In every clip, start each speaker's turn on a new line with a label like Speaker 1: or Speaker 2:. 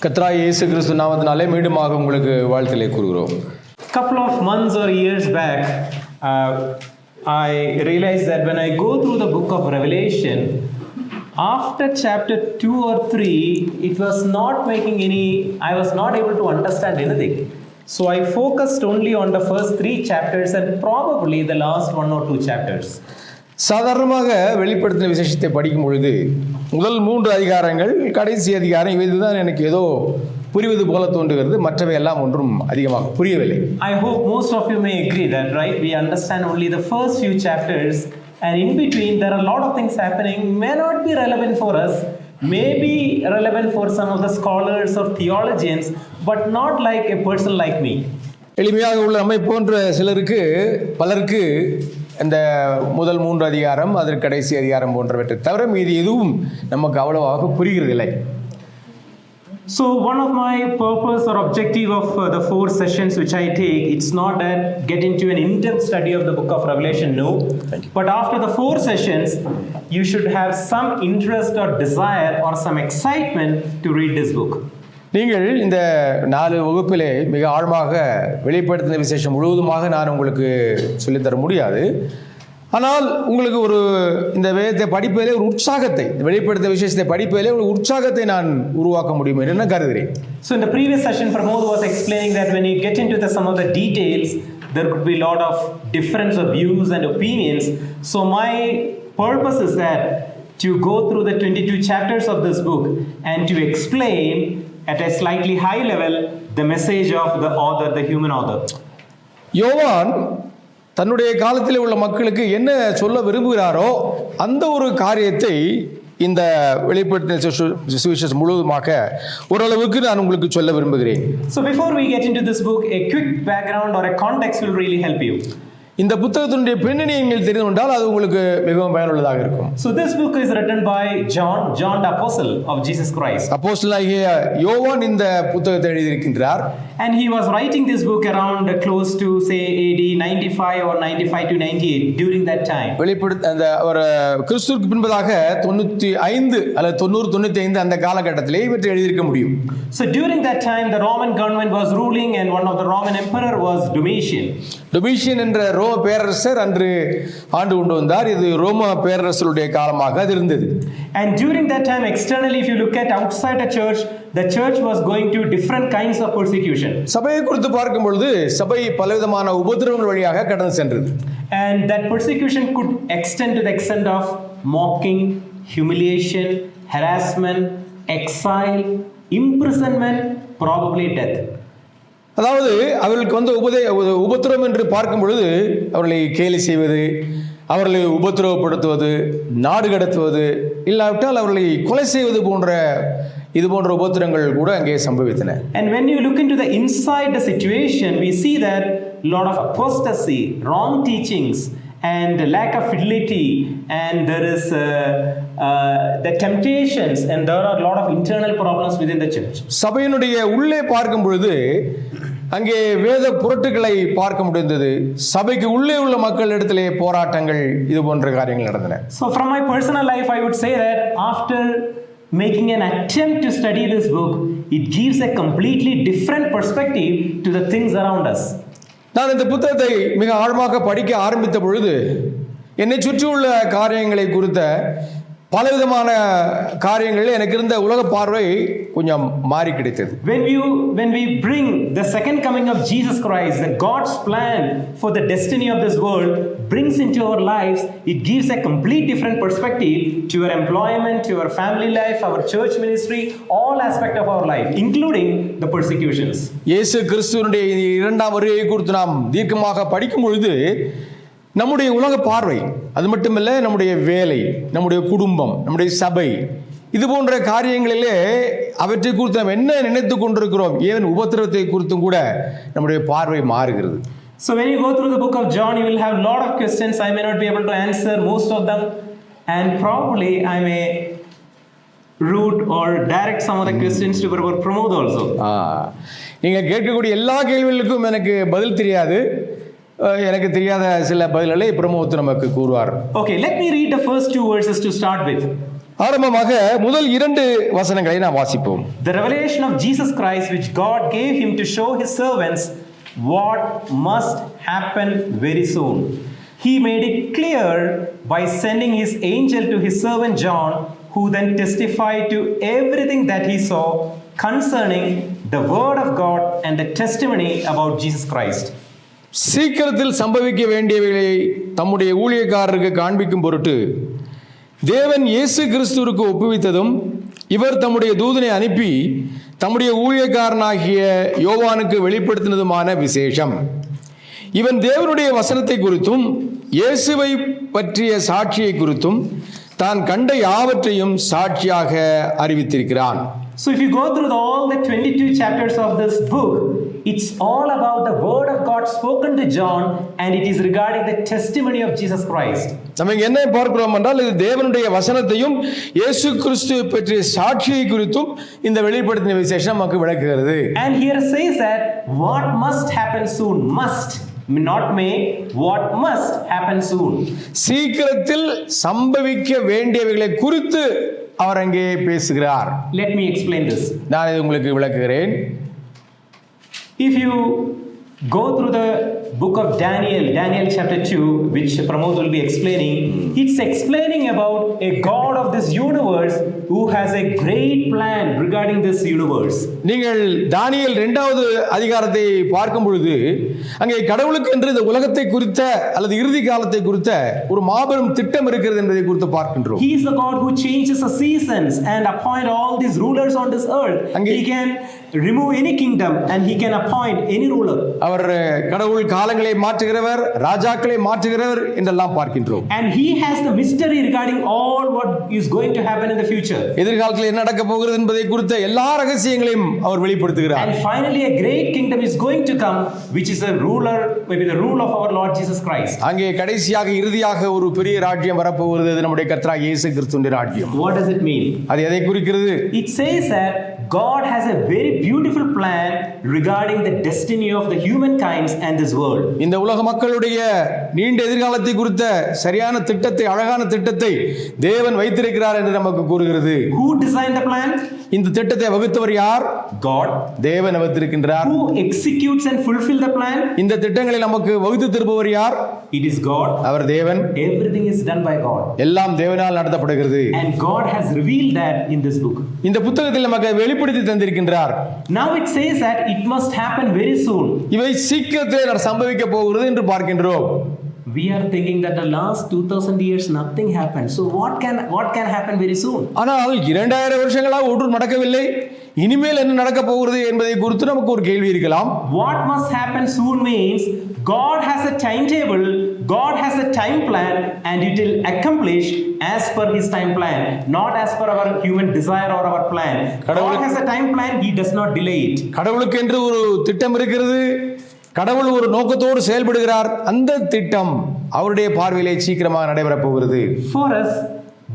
Speaker 1: கர்த்தராகிய இயேசு கிறிஸ்து நாமத்தினாலே மீண்டுமாக உங்களுக்கு வாழ்த்துக்களை கூறுகிறோம்.
Speaker 2: Couple of months or years back, I realized that when I go through the book of Revelation, after chapter 2 or 3, it was not making I was not able to understand anything. So I focused only on the first 3 chapters and probably the last 1 or 2 chapters.
Speaker 1: சாதாரணமாக வெளிப்படுத்தின விசேஷத்தை படிக்கும் பொழுது முதல் 3 அதிகாரங்கள் கடைசி அதிகாரம் இதுதான் எனக்கு ஏதோ புரிவது போல தோன்றுகிறது, மற்றவை எல்லாம் ஒன்றும் அதிகமாக புரியவில்லை.
Speaker 2: I hope most of you may agree that, right? We understand only the first few chapters, and in between there are a lot of things happening, may not be relevant for us, may be relevant for some of the scholars or theologians, but not like a person like me.
Speaker 1: எளிமையாக உள்ள நம்மை போன்ற பலருக்கு இந்த முதல் 3 அதிகாரம் அதற்கு கடைசி அதிகாரம் போன்றவற்றை தவிர மீது எதுவும் நமக்கு அவ்வளவாக புரிகிறதில்லை.
Speaker 2: So one of my purpose or objective of the 4 sessions which I take, it's not that get into an in-depth study of the book of Revelation, no. But after the 4 sessions, you should have some interest or desire or some excitement to read this book.
Speaker 1: நீங்கள் இந்த 4 வகுப்பிலே மிக ஆழமாக வெளிப்படுத்தின விசேஷம் முழுவதுமாக நான் உங்களுக்கு சொல்லித்தர முடியாது. ஆனால் உங்களுக்கு இந்த வேதத்தை படிப்பதிலே ஒரு உற்சாகத்தை, வெளிப்படுத்தின விசேஷத்தை படிப்பதிலே ஒரு உற்சாகத்தை நான் உருவாக்க முடியும் என்று கருதுகிறேன்.
Speaker 2: So in the previous session, Pramod was explaining that when you get into some of the details, there could be a lot of difference of views and opinions. So my purpose is that to go through the 22 chapters of this book and to explain at a slightly high level the message of the author, the human author.
Speaker 1: யோவான் தன்னுடைய காலத்தில் உள்ள மக்களுக்கு என்ன சொல்ல விரும்புகிறாரோ அந்த ஒரு காரியத்தை இந்த வெளிப்படுத்தின சுவிசேஷம் முழுவதுமாக ஓரளவுக்கு நான் உங்களுக்கு சொல்ல விரும்புகிறேன்.
Speaker 2: So before we get into this book, a quick background or a context will really help you.
Speaker 1: இந்த புத்தகத்தினுடைய பின்னணியை நீங்கள் தெரிந்து கொண்டால் அது உங்களுக்கு மிகவும் பயனுள்ளதாக இருக்கும்.
Speaker 2: So this book is written by John the apostle of Jesus Christ.
Speaker 1: அப்போஸ்தலனாகிய யோவான் இந்த புத்தகத்தை எழுதியிருக்கின்றார்.
Speaker 2: And he was writing this book around close to say AD 95 or 95 to 98 during that time.
Speaker 1: அந்த ஒரு கிறிஸ்துவுக்கு பின்பதாக 95 அல்லது 90 95 அந்த காலகட்டத்திலே இவற்றை எழுதியிருக்க முடியும்.
Speaker 2: So during that time the Roman government was ruling and one of the Roman emperor was Domitian.
Speaker 1: Domitian என்ற ரோம பேரரசர் அன்று ஆண்டு கொண்டு வந்தார். இது ரோம பேரரசருடைய காலமாக அது இருந்தது.
Speaker 2: And during that time externally, if you look at outside the church was going to different kinds of persecution.
Speaker 1: சபையை குறித்து பார்க்கும் பொழுது சபை பலவிதமான உபத்திரவங்கள் வழியாக கடந்து சென்றது.
Speaker 2: And that persecution could extend to the extent of mocking, humiliation, harassment, exile, imprisonment, probably death.
Speaker 1: அதாவது அவர்களுக்கு உபத்திரம் என்று பார்க்கும் பொழுது அவர்களை கேலி செய்வது, அவர்களை உபத்திரவப்படுத்துவது, நாடு கடத்துவது, இல்லாவிட்டால் அவர்களை கொலை செய்வது இது போன்ற உபத்திரங்கள் கூட அங்கே சம்பவித்தன.
Speaker 2: And when you look into the inside the situation, we see that lot of apostasy, wrong teachings and lack of fidelity, and there is the temptations, and there are a lot of internal problems within the church.
Speaker 1: சபையினுடைய உள்ளே பார்க்கும் பொழுது அங்கே வேத புரட்டுகளை பார்க்க முடிந்தது. சபைக்கு உள்ளே உள்ள மக்கள் இடத்திலே போராட்டங்கள், இது போன்ற காரியங்கள் நடந்தன.
Speaker 2: So from my personal life I would say that after making an attempt to study this book, it gives a completely different perspective to the things around us.
Speaker 1: நான் இந்த புத்தகத்தை மிக ஆழமாக படிக்க ஆரம்பித்த பொழுது என்னை சுற்றியுள்ள காரியங்களை குறித்த பலவிதமான காரியங்களில் எனக்கு இருந்த உலக பார்வை கொஞ்சம் மாறி கிடைத்தது.
Speaker 2: When we bring the second coming of Jesus Christ, the God's plan for the destiny of this world brings into our lives, it gives a complete different perspective to your employment, to your family life, our church ministry, all aspect of our life, including the persecutions.
Speaker 1: இயேசு கிறிஸ்துவினுடைய இரண்டாம் வருகையை குறித்து நாம் தீர்க்கமாக படிக்கும் பொழுது நம்முடைய உலக பார்வை, அது மட்டுமல்ல நம்முடைய வேலை, நம்முடைய குடும்பம், நம்முடைய சபை, இது போன்ற காரியங்களிலே அவற்றை குறித்து நாம் என்ன நினைத்து கொண்டிருக்கிறோம், ஏன் உபத்திரவத்தை குறித்தும் கூட நம்முடைய பார்வை மாறுகிறது.
Speaker 2: So when you go through the book of John, you will have a lot of questions. I may not be able to answer most of them, and probably I may route or direct some of the questions to Pramod also.
Speaker 1: நீங்கள் கேட்கக்கூடிய எல்லா கேள்விகளுக்கும் எனக்கு பதில் தெரியாது. எனக்கு தெரியாத சில பதில்களை பிரமோத் நமக்கு கூறுவார்.
Speaker 2: Okay, let me read the first 2 verses to start with.
Speaker 1: ஆரம்பமாக முதல் 2 வசனங்களை நாம் வாசிப்போம்.
Speaker 2: The revelation of Jesus Christ which God gave him to show his servants what must happen very soon. He made it clear by sending his angel to his servant John, who then testified to everything that he saw concerning the word of God and the testimony about Jesus Christ.
Speaker 1: சீக்கிரத்தில் சம்பவிக்க வேண்டியவைகளை தம்முடைய ஊழியக்காரருக்கு காண்பிக்கும் பொருட்டு தேவன் இயேசு கிறிஸ்துவுக்கு ஒப்புவித்ததும் இவர் தம்முடைய தூதனை அனுப்பி தம்முடைய ஊழியக்காரனாகிய யோவானுக்கு வெளிப்படுத்தினதுமான விசேஷம். இவன் தேவனுடைய வசனத்தை குறித்தும் இயேசுவை பற்றிய சாட்சியை குறித்தும் தான் கண்ட யாவற்றையும் சாட்சியாக அறிவித்திருக்கிறான்.
Speaker 2: So if you go through all the 22 chapters of this book, it's all about the word of God spoken to John, and it is regarding the testimony of Jesus Christ.
Speaker 1: நம்ம இங்க என்ன பார்க்கிறோம் என்றால் இது தேவனுடைய வசனத்தையும் இயேசு கிறிஸ்துவை பற்றிய சாட்சியை குறித்தும் இந்த வெளிப்படுத்தின விசேஷம் நமக்கு விளக்குகிறது.
Speaker 2: And here says that what must happen soon, must not may, what must happen soon.
Speaker 1: சீக்கிரத்தில் சம்பவிக்க வேண்டியவைகளை குறித்து அவர் அங்கே பேசுகிறார்.
Speaker 2: Let me explain this.
Speaker 1: நான் இதை உங்களுக்கு விளக்குகிறேன்.
Speaker 2: If you go through the book of Daniel chapter 2, which Pramod will be explaining, it's explaining about a God of this universe who has a great plan regarding this universe.
Speaker 1: நீங்கள் தானியேல் 2வது அதிகாரத்தை பார்க்கும் பொழுது அங்கே கடவுளுக்கு என்று இந்த உலகத்தை குறித்த அல்லது இறுதி காலத்தை குறித்த ஒரு மாபெரும் திட்டம் இருக்கிறது என்பதை குறித்து பார்க்கின்றோம்.
Speaker 2: He is the God who changes the seasons and appoint all these rulers on this earth. He can remove any kingdom and he can appoint any ruler.
Speaker 1: அவர் கடவுள் காலங்களை மாற்றுகிறவர், ராஜாக்களை மாற்றுகிறவர் என்றெல்லாம் பார்க்கின்றோம்.
Speaker 2: And he has the mystery regarding all what is going to happen in the future.
Speaker 1: எதிர்காலத்தில் என்ன நடக்க போகிறது என்பதை குறித்த எல்லா ரகசியங்களையும் அவர் வெளிப்படுத்துகிறார்.
Speaker 2: And finally a great kingdom is going to come, which is a ruler, maybe the rule of our Lord Jesus Christ.
Speaker 1: அங்கே கடைசியாக இறுதியாக ஒரு பெரிய ராஜ்யம் வரப்போகிறது. அது நம்முடைய கர்த்தராகிய இயேசு கிறிஸ்துவின் ராஜ்யம்.
Speaker 2: What does it mean?
Speaker 1: அது எதை குறிக்கிறது?
Speaker 2: It says that God has a very beautiful plan regarding the destiny of the humankind and this world.
Speaker 1: இந்த உலக மக்களுடைய நீண்ட எதிர்காலத்தை குறித்த சரியான திட்டத்தை, அழகான திட்டத்தை தேவன் வைத்திருக்கிறார் என்று நமக்கு கூறுகிறது.
Speaker 2: Who designed the plan?
Speaker 1: இந்த திட்டத்தை வகுத்தவர் யார்?
Speaker 2: God.
Speaker 1: தேவன் வகுத்திருக்கின்றார்.
Speaker 2: Who executes and fulfill the plan?
Speaker 1: இந்த திட்டங்களை நமக்கு வகுத்து தருபவர் யார்?
Speaker 2: It is God.
Speaker 1: அவர் தேவன்.
Speaker 2: Everything is done by God.
Speaker 1: எல்லாம் தேவனால் நடத்தப்படுகிறது.
Speaker 2: And God has revealed that in this book.
Speaker 1: இந்த புத்தகத்தில் நமக்கு வெளிப்படுத்தி தந்திருக்கின்றார்.
Speaker 2: Now it says that it must happen very soon.
Speaker 1: இவை சீக்கிரத்திலே சம்பவிக்க போகிறது என்று பார்க்கின்றோம்.
Speaker 2: We are thinking that the last 2000 years nothing happened. So what can happen very soon?
Speaker 1: ஆனால் 2000 வருஷங்களாக ஒன்றும் நடக்கவில்லை. இனிமேல் என்ன நடக்க போகிறது என்பதை குறித்து நமக்கு ஒரு கேள்வி இருக்கலாம்.
Speaker 2: What must happen soon means God has a timetable, God has a time plan, and it will accomplish as per his time plan, not as per our human desire or our plan. God has a time plan, he does not delay it.
Speaker 1: கடவுளுக்கு என்று ஒரு திட்டம் இருக்கிறது. கடவுள் ஒரு நோக்கத்தோடு செயல்படுகிறார். அந்த திட்டம் அவருடைய பார்வையிலே சீக்கிரமாக நடைபெறப் போகிறது.
Speaker 2: For us,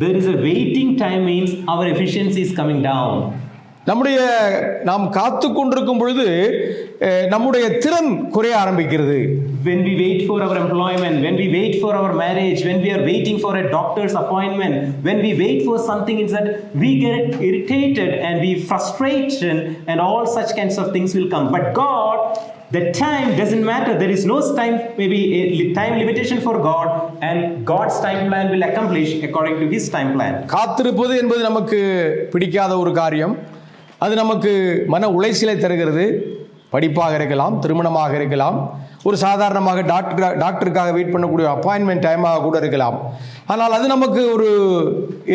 Speaker 2: there is a waiting time means our efficiency is coming down.
Speaker 1: நாம் காத்து கொண்டிருக்கும் பொழுது நம்முடைய திறன் குறைய ஆரம்பிக்கிறது.
Speaker 2: When we wait for our employment, when we wait for our marriage, when we are waiting for a doctor's appointment, when we wait for something, is that we get irritated and we frustration and all such kinds of things will come. But God, the time doesn't matter. There is no time, maybe a time limitation for God, and God's time plan will accomplish according to his time plan.
Speaker 1: காத்திருப்பது என்பது நமக்கு பிடிக்காத ஒரு காரியம். அது நமக்கு மன உளைச்சலை தருகிறது. படிப்பாக இருக்கலாம், திருமணமாக இருக்கலாம், ஒரு சாதாரணமாக டாக்டருக்காக வெயிட் பண்ணக்கூடிய அப்பாயின்மெண்ட் டைமாக கூட இருக்கலாம். ஆனால் அது நமக்கு ஒரு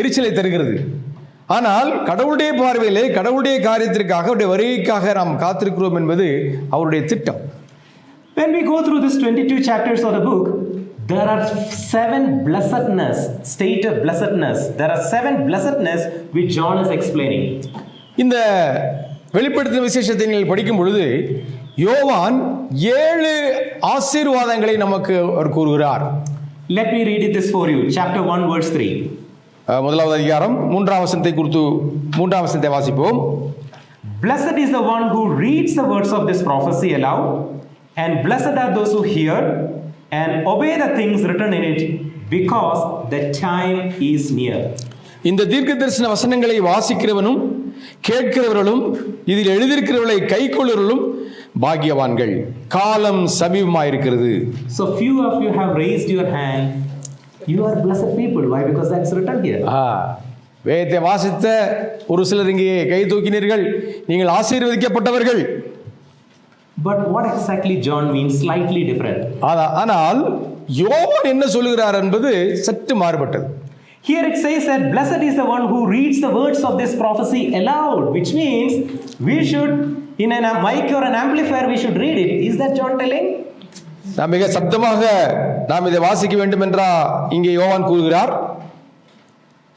Speaker 1: எரிச்சலை தருகிறது. ஆனால் கடவுளுடைய பார்வையிலே கடவுளுடைய காரியத்திற்காக, அவருடைய வருகைக்காக நாம் காத்திருக்கிறோம் என்பது அவருடைய திட்டம்.
Speaker 2: When we go through this 22 chapters of the book, there are 7 blessedness, state of blessedness. There are 7 blessedness which John is explaining. இந்த
Speaker 1: வெளிப்படுத்தின விசேஷத்தை நீங்கள் படிக்கும் பொழுது யோவான் 7 ஆசீர்வாதங்களை நமக்கு அவர் கூறுகிறார்.
Speaker 2: Let me read it this for you. Chapter 1 verse 3.
Speaker 1: முதலாவது அதிகாரம் 3ஆம் வசனத்தை குறித்து 3ஆம் வசனத்தை வாசிப்போம்.
Speaker 2: Blessed is the one who reads the words of this prophecy aloud, and blessed are those who hear and obey the things written in it, because the time is near.
Speaker 1: இந்த தீர்க்க தரிசன வசனங்களை வாசிக்கிறவனும் கேட்கிறவர்களும் இதில் எழுதியிருக்கிறவர்களை கைக்கொள்ளுவர்களும் பாக்கியவான்கள், காலம் சமீபமாயிருக்கிறது.
Speaker 2: So few of you have raised your hand. You are blessed people. Why? Because that's written here.
Speaker 1: வேதத்தை வாசித்த ஒரு சிலர் இங்கே கை தூக்கினீர்கள், நீங்கள் ஆசீர்வதிக்கப்பட்டவர்கள்.
Speaker 2: But what exactly John means slightly different.
Speaker 1: ஆனால் யோவான் என்ன சொல்லுகிறார் என்பது சற்று மாறுபட்டது.
Speaker 2: Here it says that blessed is the one who reads the words of this prophecy aloud, which means we should, in a mic or an amplifier, we should read it. Is that John telling?
Speaker 1: நாம் மிக சத்தமாக நாம் இதை வாசிக்க வேண்டும் என்றா இங்கே யோவான் கூறுகிறார்?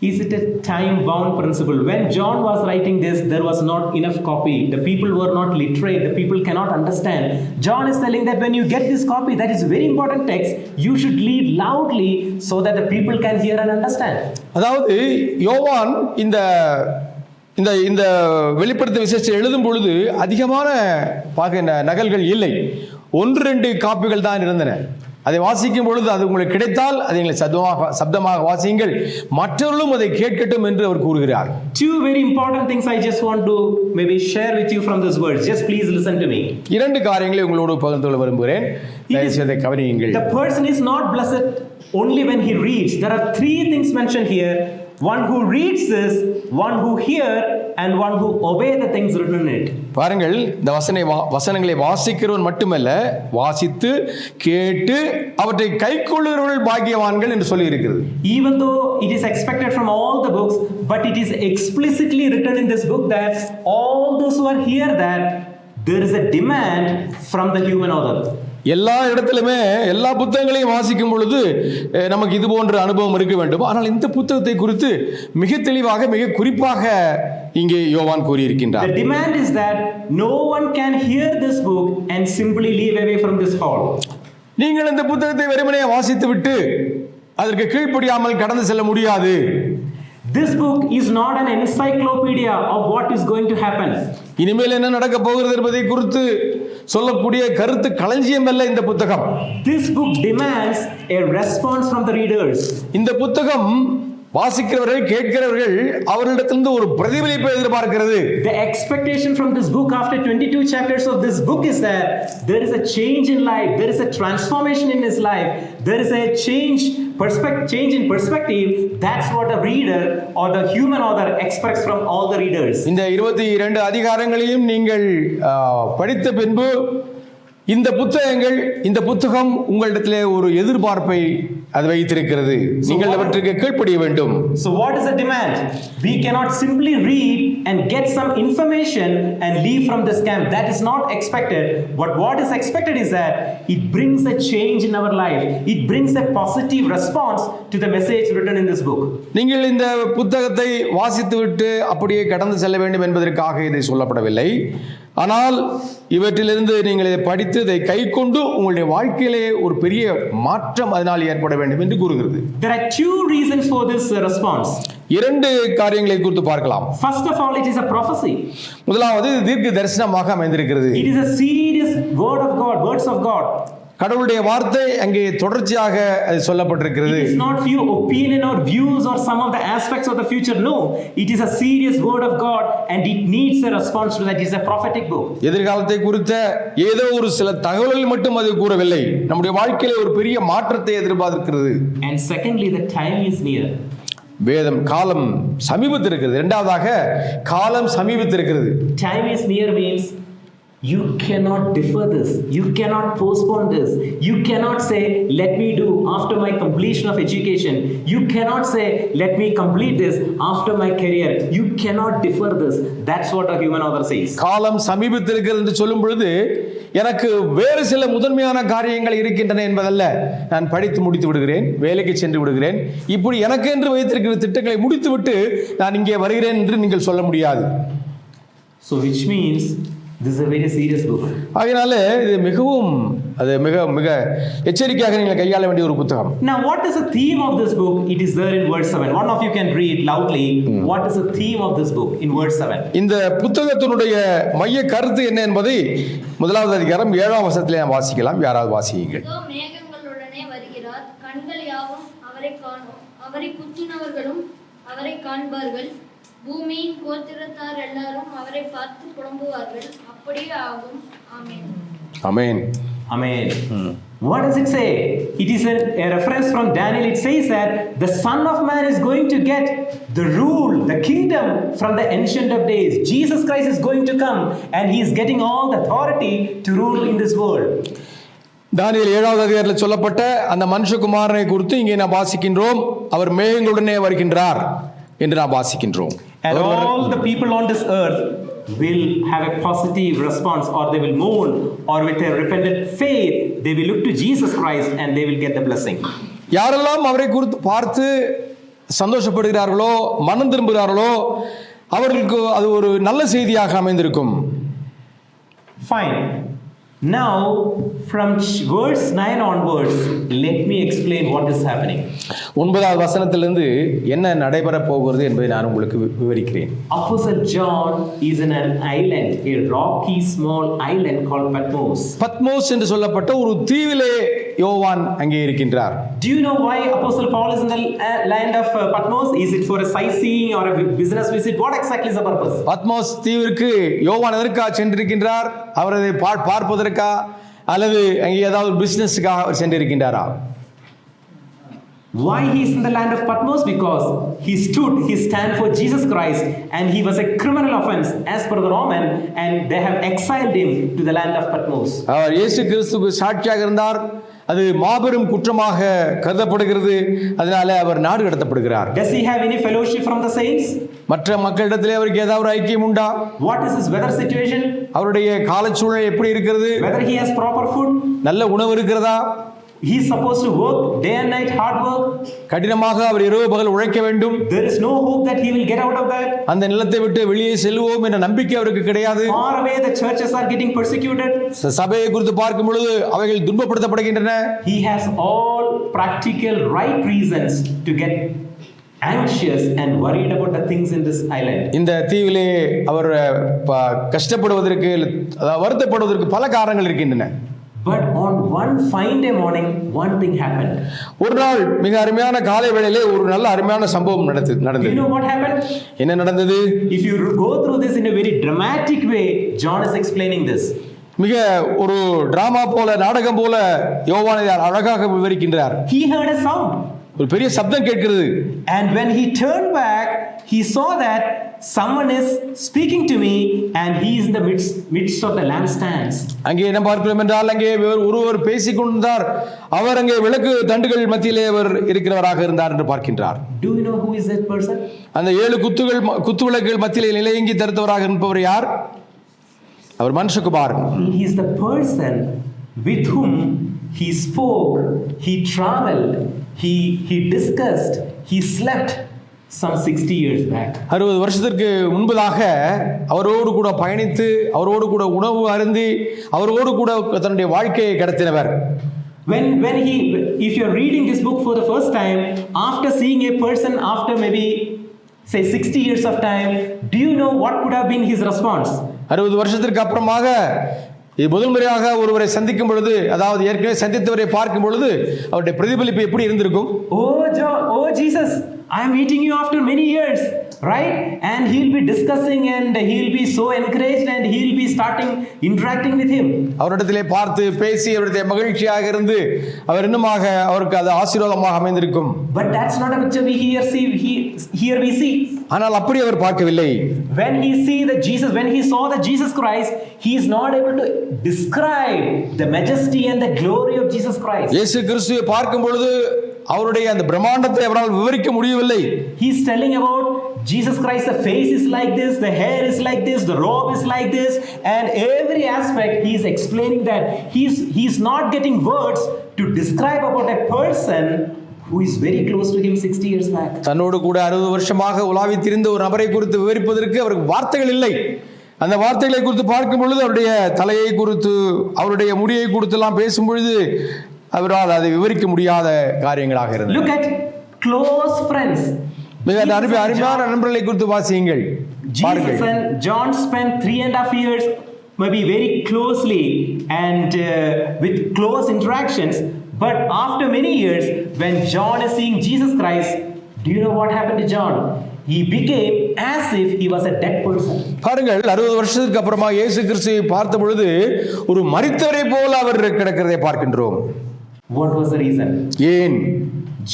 Speaker 2: Is it a time-bound principle? When John was writing this, there was not enough copy. The people were not literate. The people cannot understand. John is telling that when you get this copy, that is very important text, you should read loudly so that the people can hear and understand.
Speaker 1: அதாவது யோவான் இந்த இந்த இந்த வெளிப்படுத்த விசேஷத்தை எழுதும் பொழுது அதிகமான நகல்கள் இல்லை, 1-2 காப்பிகள் தான் இருந்தன. அதை வாசிக்கும் பொழுது அது உங்களுக்கு கிடைத்தால் அதை நீங்கள் சப்தமாக வாசியுங்கள், மற்றவர்களும் அதை கேட்கட்டும் என்று அவர் கூறுகிறார்.
Speaker 2: Two very important things I just want to maybe share with you from this words. Just please listen to me.
Speaker 1: 2 காரியங்களை உங்களோடு பகிர்ந்து கொள்ள விரும்புகிறேன், அதை கவனியுங்கள்.
Speaker 2: The person is not blessed only when he reads. There are 3 things mentioned here. One who reads this, one who hear, and one who obey the things written in it.
Speaker 1: பாருங்கள், இந்த வசனங்களை வாசிக்கிறவன் மட்டுமல்ல, வாசித்து கேட்டு அவற்றை கைக்கொள்ளுகிறவர்கள் பாக்கியவான்கள் என்று சொல்லி இருக்கிறது.
Speaker 2: Even though it is expected from all the books, but it is explicitly written in this book that all those who are here, that there is a demand from the human author.
Speaker 1: எல்லா இடத்திலுமே எல்லா புத்தகங்களையும் வாசிக்கும் பொழுது நமக்கு இது போன்ற அனுபவம் இருக்க வேண்டும். ஆனால் இந்த புத்தகத்தை குறித்து மிக தெளிவாக மிக குறிப்பாக இங்கே யோவான் கூறியிருக்கின்றார்.
Speaker 2: The demand is that no one can hear this book and simply leave away from this hall.
Speaker 1: நீங்கள் இந்த புத்தகத்தை வெறுமனே வாசித்து விட்டு அதற்கு கீழ்ப்படியாமல் கடந்து செல்ல முடியாது.
Speaker 2: This book is not an encyclopedia of what is going to happen.
Speaker 1: இனிமேல் என்ன நடக்க போகிறது என்பதை குறித்து சொல்லக்கூடிய கருத்து களஞ்சியம் அல்ல இந்த புத்தகம்.
Speaker 2: This book demands a response from the readers.
Speaker 1: இந்த புத்தகம் வாசிக்கிறவர்கள் கேட்கிறவர்கள் அவர்களிடத்திலிருந்து ஒரு பிரதிபலிப்பை எதிர்பார்க்கிறது.
Speaker 2: The expectation from this book after 22 chapters of this book is that there is a change in life, there is a transformation in his life, there is a change in perspective. That's what the reader or the human author expects from all the readers.
Speaker 1: இந்த 22 அதிகாரங்களையும் நீங்கள் படித்த பின்பு இந்த புத்தகம் உங்களிடத்திலே ஒரு எதிர்பார்ப்பை அது வைத்திருக்கிறது. நீங்கள் அவற்றுக்கு கீழ்ப்படிய வேண்டும்.
Speaker 2: So what is the demand? We cannot simply read and get some information and leave from this camp. That is not expected. But what is expected is that it brings a change in our life. It brings a positive response to the message written in this book.
Speaker 1: நீங்கள் இந்த புத்தகத்தை வாசித்துவிட்டு அப்படியே கடந்து செல்ல வேண்டும் என்பதற்காக இதை சொல்லப்படவில்லை. ஆனால் இவற்றிலிருந்து நீங்கள் இதை படித்து இதை கைக்கொண்டு உங்களுடைய வாழ்க்கையிலே ஒரு பெரிய மாற்றம் அதனால் ஏற்பட வேண்டும் என்று கூறுகிறது.
Speaker 2: There are 2 reasons for this response.
Speaker 1: 2 காரியங்களை குறித்து பார்க்கலாம்.
Speaker 2: First of all, it is a prophecy.
Speaker 1: முதலாவது தீர்க்க தரிசனமாக அமைந்திருக்கிறது.
Speaker 2: It is a serious word of God, words of God.
Speaker 1: கடவுளுடைய வார்த்தை அங்கே தொடர்ச்சியாக அது சொல்லப்பட்டிருக்கிறது.
Speaker 2: It is not few opinion or views or some of the aspects of the future. No, it is a serious word of God and it needs a response to that. It is a prophetic book.
Speaker 1: எதிர்காலத்தை குறித்த ஏதோ ஒரு சில தகவல்கள் மட்டும் அது கூறவில்லை, நம்முடைய வாழ்க்கையில ஒரு பெரிய மாற்றத்தை எதிர்பார்க்கிறது.
Speaker 2: And secondly, the time is near.
Speaker 1: வேதம் காலம் சமீபத்தில் இருக்கிறது. இரண்டாவதாக காலம் சமீபத்தில் இருக்கிறது.
Speaker 2: Time is near means you cannot defer this. You cannot postpone this. You cannot say, let me do after my completion of education. You cannot say, let me complete this after my career. You cannot defer this. That's what a human author says.
Speaker 1: காலம் சமீபத்தில் இருக்கிறது என்று சொல்லும் பொழுது எனக்கு வேறு சில முதன்மையான காரியங்கள் இருக்கின்றன என்பதல்ல. நான் படித்து முடித்து விடுகிறேன், வேலைக்கு சென்று விடுகிறேன், இப்படி எனக்கு என்று வைத்திருக்கிற திட்டங்களை முடித்துவிட்டு நான் இங்கே வருகிறேன் என்று நீங்கள் சொல்ல முடியாது.
Speaker 2: So which means this is a very serious book.
Speaker 1: ஆகையால இது மிகவும் மிக எச்சரிக்கையாக நீங்கள் கையாள வேண்டிய ஒரு புத்தகம்.
Speaker 2: Now what is the theme of this book? It is there in verse 7. One of you can read loudly. What is the theme of this book in verse 7?
Speaker 1: இந்த புத்தகத்தினுடைய மைய கருத்து என்ன என்பதை 1வது அதிகாரம் 7ஆம் வசனத்திலே நாம் வாசிக்கலாம். யாராவது வாசியுங்கள்.
Speaker 3: மேகங்களுடனே வருகிறார், கண்கள் யாவும் அவரை காணும், அவரை குத்தினவர்களும் அவரை காண்பார்கள். பூமியின் கோத்திரத்தார் எல்லாரும் அவரை பார்த்து புலம்புவார்கள். அப்படியே ஆகும். ஆமென்.
Speaker 1: ஆமென்.
Speaker 2: Amen. What does it say? It is a reference from Daniel. It says that the Son of Man is going to get the rule, the kingdom from the Ancient of Days. Jesus Christ is going to come and he is getting all the authority to rule in this world.
Speaker 1: தானியேல் 7வது அதிகாரத்தில் சொல்லப்பட்ட அந்த மனுஷகுமாரனை குறித்து இங்கே நாம் வாசிக்கின்றோம். அவர் மேகங்களுடனே வருகின்றார் என்று நாம் வாசிக்கின்றோம்.
Speaker 2: And all the people on this earth will have a positive response, or they will mourn, or with a repentant faith they will look to Jesus Christ and they will get the blessing.
Speaker 1: யாரெல்லாம் அவரை குறித்து பார்த்து சந்தோஷப்படுகிறார்களோ, மனம் திரும்புகிறார்களோ, அவர்களுக்கு அது ஒரு நல்ல செய்தியாக அமைந்திருக்கும்.
Speaker 2: Fine. Now from verse 9 onwards, let me explain what is happening.
Speaker 1: 9வது வசனத்திலிருந்து என்ன நடைபெற போகிறது என்பதை நான் உங்களுக்கு விவரிக்கிறேன்.
Speaker 2: Apostle John is in an island, a rocky small island called Patmos.
Speaker 1: பத்மோஸ் என்று சொல்லப்பட்ட ஒரு தீவிலே யோவான் அங்கே இருக்கின்றார்.
Speaker 2: Do you know why Apostle Paul is in the land of Patmos? Is it for a sightseeing or a business visit? What exactly is the purpose?
Speaker 1: பத்மோஸ் தீவிற்கு யோவான் எதற்காக சென்றிருக்கின்றார்? அவர் அதை பார்ப்பதற்கா அல்லது அங்கே ஏதாவது பிசினஸ்க்காக அவர் சென்றிருக்கின்றாரா?
Speaker 2: Why he is in the land of Patmos? Because he stood his stand for Jesus Christ and he was a criminal offense as per the Roman, and they have exiled him to the land of Patmos.
Speaker 1: அவர் இயேசு கிறிஸ்துவுக்கு சாட்சியாக இருந்தார். அது மாபெரும் குற்றமாக கருதப்படுகிறது. அதனால அவர் நாடு கடத்தப்படுகிறார்.
Speaker 2: Does he have any fellowship from the saints?
Speaker 1: மற்ற மக்களிடத்திலே அவருக்கு ஏதாவது ஒரு ஐக்கியம் உண்டா?
Speaker 2: What is his weather situation?
Speaker 1: அவருடைய காலச்சூழல் எப்படி இருக்கிறது?
Speaker 2: Whether he has proper food?
Speaker 1: நல்ல உணவு இருக்கிறதா?
Speaker 2: He is supposed to work day and night, hard work.
Speaker 1: கடினமாக அவர் இரவு பகல் உழைக்க வேண்டும்.
Speaker 2: There is no hope that he will get out of that.
Speaker 1: அந்த நிலத்தை விட்டு வெளியே செல்வோம் என்ற நம்பிக்கை அவருக்கு கிடையாது.
Speaker 2: Far away the churches are getting persecuted.
Speaker 1: சபையை குறித்து பார்க்கும் பொழுது அவைகள் துன்பப்படுத்தப்படுகின்றன.
Speaker 2: He has all practical right reasons to get anxious and worried about the things in this island.
Speaker 1: இந்த தீவிலே அவர் கஷ்டப்படுவதற்கு, வருத்தப்படுவதற்கு பல காரணங்கள் இருக்கின்றன.
Speaker 2: But on one fine day morning, one thing happened.
Speaker 1: ஒரு நாள் மிக அருமையான காலை வேளையிலே ஒரு நல்ல அருமையான சம்பவம் நடந்தது.
Speaker 2: Do you know what happened?
Speaker 1: என்ன நடந்தது?
Speaker 2: If you go through this in a very dramatic way, John is explaining this.
Speaker 1: மிக ஒரு டிராமா போல, நாடகம் போல யோவான் அழகாக விவரிக்கின்றார்.
Speaker 2: He heard a sound.
Speaker 1: ஒரு பெரிய சப்தம் கேட்கிறது.
Speaker 2: And when he turned back, he saw that someone is speaking to me and he is in the midst of the lampstands.
Speaker 1: அங்கே என்ன பார்க்கிறோம் என்றால், அங்கே ஒருவர் பேசிக் கொண்டிருந்தார். அவர் அங்கே விளக்கு தண்டுகள் மத்தியிலே அவர் இருக்கிறவராக இருந்தார் என்று பார்க்கின்றார்.
Speaker 2: Do you know who is that person?
Speaker 1: அந்த 7 குத்து விளக்குகள் மத்தியிலே நிலையங்கி தரித்தவராக இருப்பவர் யார்? அவர் மனுஷகுமாரன்.
Speaker 2: He is the person with whom he spoke, he traveled, he discussed, he slept some 60 years back.
Speaker 1: 60 வருஷத்திற்கு முன்பதாக அவரோடு கூட பயணித்து, அவரோடு கூட உணவு அருந்தி, அவரோடு கூட தன்னுடைய வாழ்க்கையை கடத்தினவர்.
Speaker 2: When he, if you are reading this book for the first time, after seeing a person after maybe say 60 years of time, do you know what could have been his response? 60
Speaker 1: வருஷத்திற்கு அப்புறமாக முதல் முறையாக ஒருவரை சந்திக்கும் பொழுது, அதாவது ஏற்கனவே சந்தித்தவரை பார்க்கும் பொழுது அவருடைய பிரதிபலிப்பு எப்படி இருந்திருக்கும்?
Speaker 2: Oh Jesus, I am meeting you after many years, right? And he'll be discussing and he'll be so encouraged and he'll be starting interacting with him.
Speaker 1: அவரிடத்திலே பார்த்து பேசி அவருடைய மகிழ்ச்சியாக இருந்து அவர் இன்னுமாக அவருக்கு அது ஆசீர்வாதமாக அமைந்திருக்கும்.
Speaker 2: But that's not a picture we here we see.
Speaker 1: ஆனால் அப்படி அவர் பார்க்கவில்லை.
Speaker 2: When he saw the Jesus Christ, he is not able to describe the majesty and the glory of Jesus Christ.
Speaker 1: இயேசு கிறிஸ்துவை பார்க்கும் பொழுது அவருடைய அந்த பிரம்மாண்டத்தை அவரால் விவரிக்க முடியவில்லை.
Speaker 2: He is telling about Jesus Christ, the face is like this, the hair is like this, the robe is like this, and every aspect he is explaining that. He is not getting words to describe about a person who is very close to him 60 years back.
Speaker 1: தன்னோடு கூட 60 வருஷமாக உலாவி திரிந்த ஒரு நபரை குறித்து விவரிப்பதற்கு அவருக்கு வார்த்தைகள் இல்லை. அந்த வார்த்தைகளை குறித்து பார்க்கும் பொழுது அவருடைய தலையை குறித்து, அவருடைய முடியை குறித்து எல்லாம் பேசும் பொழுது அவரால் அதை விவரிக்க முடியாத காரியங்களாக இருந்தது.
Speaker 2: Look at close friends.
Speaker 1: மிக அருமையான நண்பர்களை குறித்து வாசியுங்கள்.
Speaker 2: Jesus and John spent 3.5 years maybe very closely and with close interactions. But after many years, when John is seeing Jesus Christ, Do you know what happened to John? He became as if he was a dead person.
Speaker 1: பாருங்கள், 60 வருஷத்துக்கு அப்புறமா இயேசு கிறிஸ்துவை பார்த்த பொழுது ஒரு மரித்தவரை போல அவர் கிடக்கிறதை பார்க்கின்றோம்.
Speaker 2: What was the reason?
Speaker 1: ஏன்?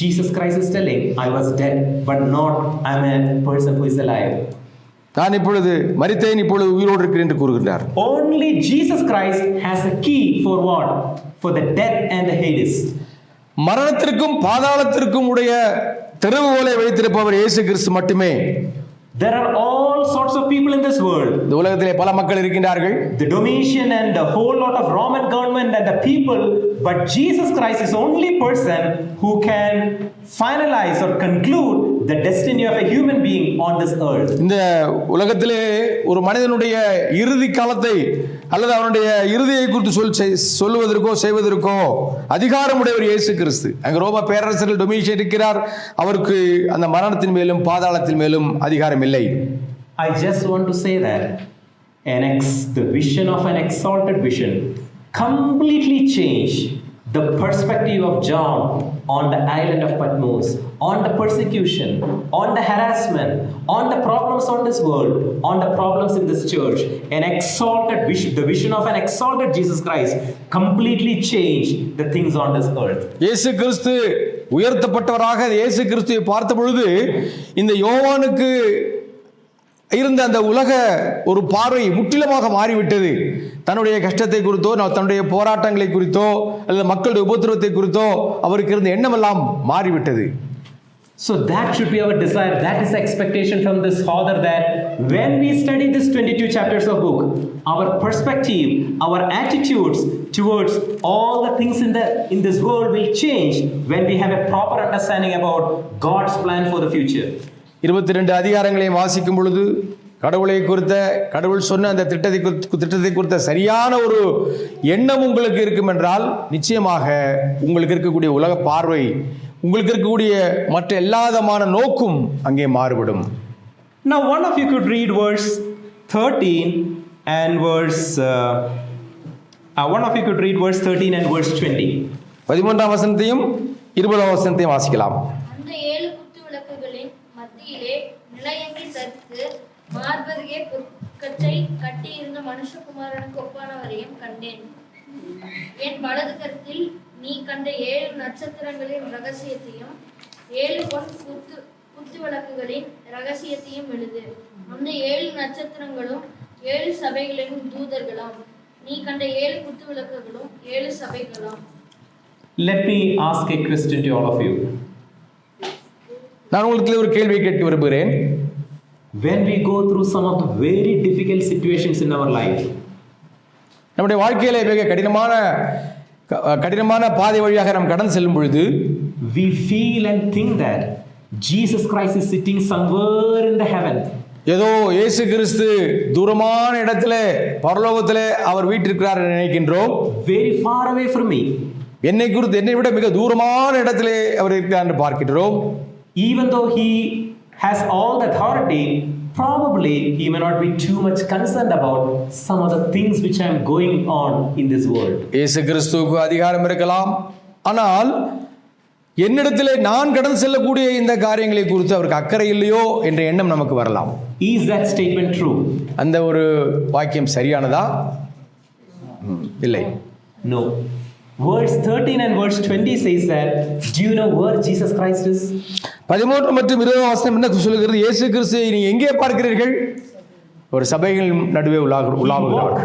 Speaker 2: Jesus Christ is telling, I was dead, but not I'm a person who is alive.
Speaker 1: நான் இப்பொழுது மரித்தேன், இப்பொழுது உயிரோடு இருக்கிறேன் என்று கூறுகின்றார்.
Speaker 2: Only Jesus Christ has a key for what? For the death and the Hades.
Speaker 1: மரணத்திற்கும் பாதாளத்திற்கும் உடைய திறவுகோலை வைத்திருப்பவர் இயேசு கிறிஸ்து மட்டுமே.
Speaker 2: There are all sorts of people in this world.
Speaker 1: இந்த உலகத்திலே பல மக்கள் இருக்கின்றார்கள்.
Speaker 2: The Domitian and the whole lot of Roman government and the people, but Jesus Christ is only person who can finalize or conclude the destiny of a human being on this earth.
Speaker 1: இந்த உலகத்திலே ஒரு மனிதனுடைய இறுதி காலத்தை அல்லது அவனுடைய இறுதியை குறித்து சொல்லுவதற்கோ செய்வதற்கோ அதிகாரம் உடையவர் இயேசு கிறிஸ்து. அங்கே ரோம பேரரசர்கள் டொமிஷியன் இருக்கிறார், அவருக்கு அந்த மரணத்தின் மேலும் பாதாளத்தின் மேலும் அதிகாரம் இல்லை.
Speaker 2: I just want to say that the vision of an exalted vision completely changed the perspective of John on the island of Patmos, on the persecution, on the harassment, on the problems on this world, on the problems in this church. An exalted vision, the vision of an exalted Jesus Christ completely changed the things on this earth.
Speaker 1: இயேசு கிறிஸ்து உயர்த்தப்பட்டவராக இயேசு கிறிஸ்துவை பார்த்த பொழுது இந்த யோவானுக்கு இருந்த அந்த உலக ஒரு பார்வை முற்றிலுமாக மாறிவிட்டது. தன்னுடைய கஷ்டத்தை குறித்தோ தன்னுடைய போராட்டங்களை குறித்தோ அல்லது மக்களுடைய உபத்திரவத்தை குறித்தோ அவருக்கு இருந்த எண்ணமெல்லாம் மாறிவிட்டது.
Speaker 2: So that should be our desire. That is the expectation from this Father, that when we study this 22 chapters of book, our perspective, our attitudes towards all the things in this world will change when we have a proper understanding about God's plan for the future.
Speaker 1: 22 அதிகாரங்களையும் வாசிக்கும் பொழுது கடவுள் சொன்ன அந்த திட்டத்தை குறித்த சரியான ஒரு எண்ணம் உங்களுக்கு இருக்கும் என்றால் நிச்சயமாக உங்களுக்கு இருக்கக்கூடிய உலக பார்வை, உங்களுக்கு இருக்கக்கூடிய மற்ற எல்லா விதமான நோக்கும் அங்கே மாறுபடும்.
Speaker 2: Now one of you could read verse 13 and verse 20.
Speaker 1: 13ஆம் வசனத்தையும் 20ஆம் வசனத்தையும் வாசிக்கலாம்.
Speaker 3: அந்த 7 குத்து விளக்குகளின் மத்தியிலே நிலையங்கி தரித்து மார்பருகே பொற்கச்சை கட்டியிருந்த மனுஷகுமாரனுக்கு ஒப்பானவரையும் கண்டேன். என் வலது கருத்தில் நீ கண்ட 7 நட்சத்திரங்களின் ரகசியத்தையும் 7 பொன் குத்து விளக்குகளின் ரகசியத்தையும் எழுது. அந்த 7 நட்சத்திரங்களும் 7 சபைகளின் தூதர்களாம். நீ கண்ட 7 குத்து விளக்குகளும் 7 சபைகளாம்.
Speaker 2: Let me ask a question to all of you.
Speaker 1: நான் உங்களுக்கு ஒரு கேள்வி கேட்க விரும்புகிறேன்.
Speaker 2: When we go through some of the very difficult situations in our life,
Speaker 1: நம்முடைய வாழ்க்கையிலே மிக கடினமான பாதை வழியாக நாம் கடந்து செல்லும் பொழுது
Speaker 2: we feel and think that Jesus Christ is sitting somewhere in the heaven.
Speaker 1: ஏதோ இயேசு கிறிஸ்து தூரமான இடத்திலே பரலோகத்திலே அவர் வீற்றிருக்கிறார் என்று நினைக்கின்றோம்.
Speaker 2: Very far away from me.
Speaker 1: என்னை விட மிக தூரமான இடத்திலே அவர் இருக்கிறார் என்று பார்க்கிறோம்.
Speaker 2: Even though he has all the authority, probably he may not be too much concerned about some of the things which I am going on in this world.
Speaker 1: இயேசு கிறிஸ்துவுக்கு அதிகாரம் இருக்கலாம், ஆனால் என்னிடத்திலே நான் கடந்து செல்லக்கூடிய இந்த காரியங்களை குறித்து அவருக்கு அக்கறை இல்லையோ என்ற எண்ணம் நமக்கு வரலாம்.
Speaker 2: Is that statement true?
Speaker 1: அந்த ஒரு வாக்கியம் சரியானதா? இல்லை.
Speaker 2: No. Verse 13 and verse 20 says that, do you know where Jesus Christ is?
Speaker 1: 13 மற்றும் 20 வசனம் என்ன சொல்லுகிறது? இயேசு கிறிஸ்துவை நீ எங்கே பார்க்கிறீர்கள்? ஒரு சபைகள் நடுவே உலாவுகிறார்.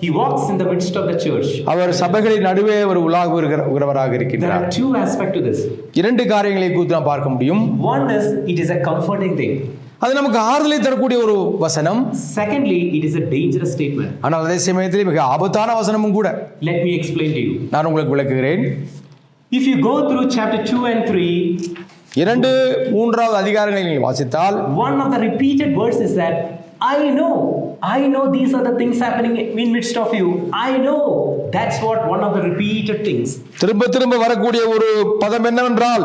Speaker 2: He walks in the midst of the church.
Speaker 1: அவர் சபைகளின் நடுவே ஒரு உலாவுகிறவராக இருக்கிறார்.
Speaker 2: There are two aspects to this.
Speaker 1: 2 காரியங்களை குறித்து நாம் பார்க்க முடியும்.
Speaker 2: One is, it is a comforting thing.
Speaker 1: அது நமக்கு ஆறுதலை தரக்கூடிய ஒரு வசனம்.
Speaker 2: Secondly, it is a dangerous statement.
Speaker 1: ஆனால் அதே சமயத்தில் மிக ஆபத்தான வசனமும் கூட.
Speaker 2: Let me explain to you.
Speaker 1: நான் உங்களுக்கு விளக்குகிறேன்.
Speaker 2: If you go through chapter 2 and 3,
Speaker 1: 2-3 அதிகாரங்களை நீங்கள் வாசித்தால்
Speaker 2: one of the repeated words is that I know these are the things happening in midst of you. I know. That's what one of the repeated things.
Speaker 1: திரும்ப வரக்கூடிய ஒரு பதம் என்னவென்றால்,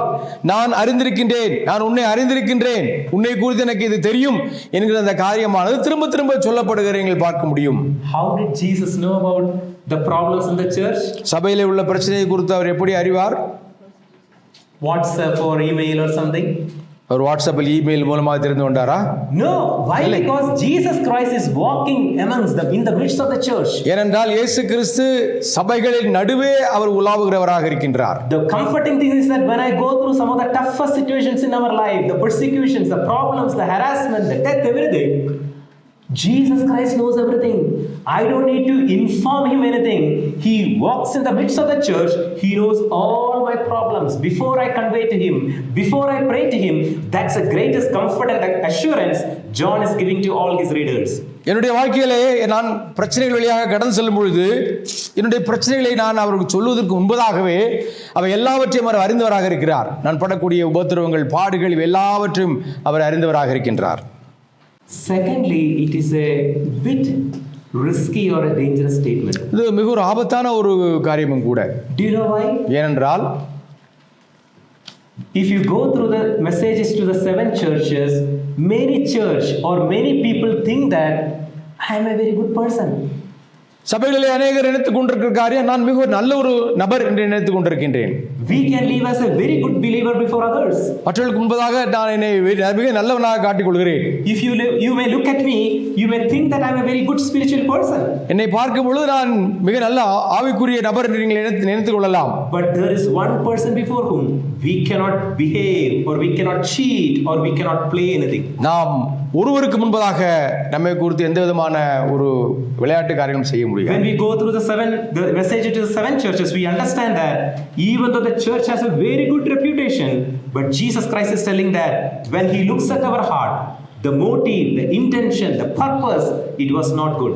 Speaker 1: நான் அறிந்திருக்கின்றேன், நான் உன்னை அறிந்திருக்கின்றேன், உன்னை குறித்து எனக்கு இது தெரியும் என்கிற அந்த காரியமானது திரும்ப சொல்லப்படுகிறீர்கள் பார்க்க முடியும்.
Speaker 2: How did Jesus know about the problems in the church?
Speaker 1: சபையிலே உள்ள பிரச்சனையை குறித்து அவர் எப்படி அறிவார்?
Speaker 2: WhatsApp or email or something?
Speaker 1: அவர் வாட்ஸ்அப்பில் இமெயில் மூலமாக தெரிந்து கொண்டாரா?
Speaker 2: No. Why? Because Jesus Christ is walking amongst them in the midst of the church.
Speaker 1: ஏனென்றால் இயேசு கிறிஸ்து சபைகளின் நடுவே அவர் உலாவுகிறவராக இருக்கின்றார்.
Speaker 2: The comforting thing is that when I go through some of the toughest situations in our life, the persecutions, the problems, the harassment, the death, everything, Jesus Christ knows everything. I don't need to inform him anything. He walks in the midst of the church. He knows all my problems before I convey to him, before I pray to him. That's the greatest comfort and assurance John is giving to all his readers.
Speaker 1: என்னுடைய வாழ்க்கையிலே நான் பிரச்சனைகள் வழியாக கடந்து செல்லும் பொழுது என்னுடைய பிரச்சனைகளை நான் அவருக்கு சொல்வதற்கு முன்பதாகவே அவர் எல்லாவற்றையும் அவர் அறிந்தவராக இருக்கிறார். நான் படக்கூடிய உபத்திரவங்கள், பாடுகள் எல்லாவற்றையும் அவர் அறிந்தவராக இருக்கின்றார்.
Speaker 2: Secondly, it is a bit risky or a dangerous statement.
Speaker 1: இது மிக ஒரு ஆபத்தான ஒரு காரியமும் கூட.
Speaker 2: Do you know why?
Speaker 1: ஏனென்றால்
Speaker 2: if you go through the messages to the 7 churches, many church or many people think that I am a very good person.
Speaker 1: சபைகளிலே அநேகர் நினைத்துக் கொண்டிருக்கிற காரியம், நான் மிக ஒரு நல்ல ஒரு நபர் என்று நினைத்துக் கொண்டிருக்கின்றேன்.
Speaker 2: We can live as a very good believer before others.
Speaker 1: மற்றவர்களுக்கு முன்பதாக நான் என்னை மிக நல்லவனாக காட்டிக் கொள்கிறேன்.
Speaker 2: If you may look at me, you may think that I am a very good spiritual person.
Speaker 1: என்னை பார்க்கும் பொழுது நான் மிக நல்ல ஆவிக்குரிய நபர் என்று நீங்கள் நினைத்துக் கொள்ளலாம்.
Speaker 2: But there is one person before whom we cannot behave or we cannot cheat or we cannot play anything.
Speaker 1: நாம் ஒருவருக்கு முன்பதாக நம்மை குறித்து எந்த விதமான ஒரு விளையாட்டு காரியம் செய்ய முடியாது.
Speaker 2: When we go through the message to the 7 churches, we understand that even though the church has a very good reputation, but Jesus Christ is telling that when he looks at our heart, the motive, the intention, the purpose, it was not good.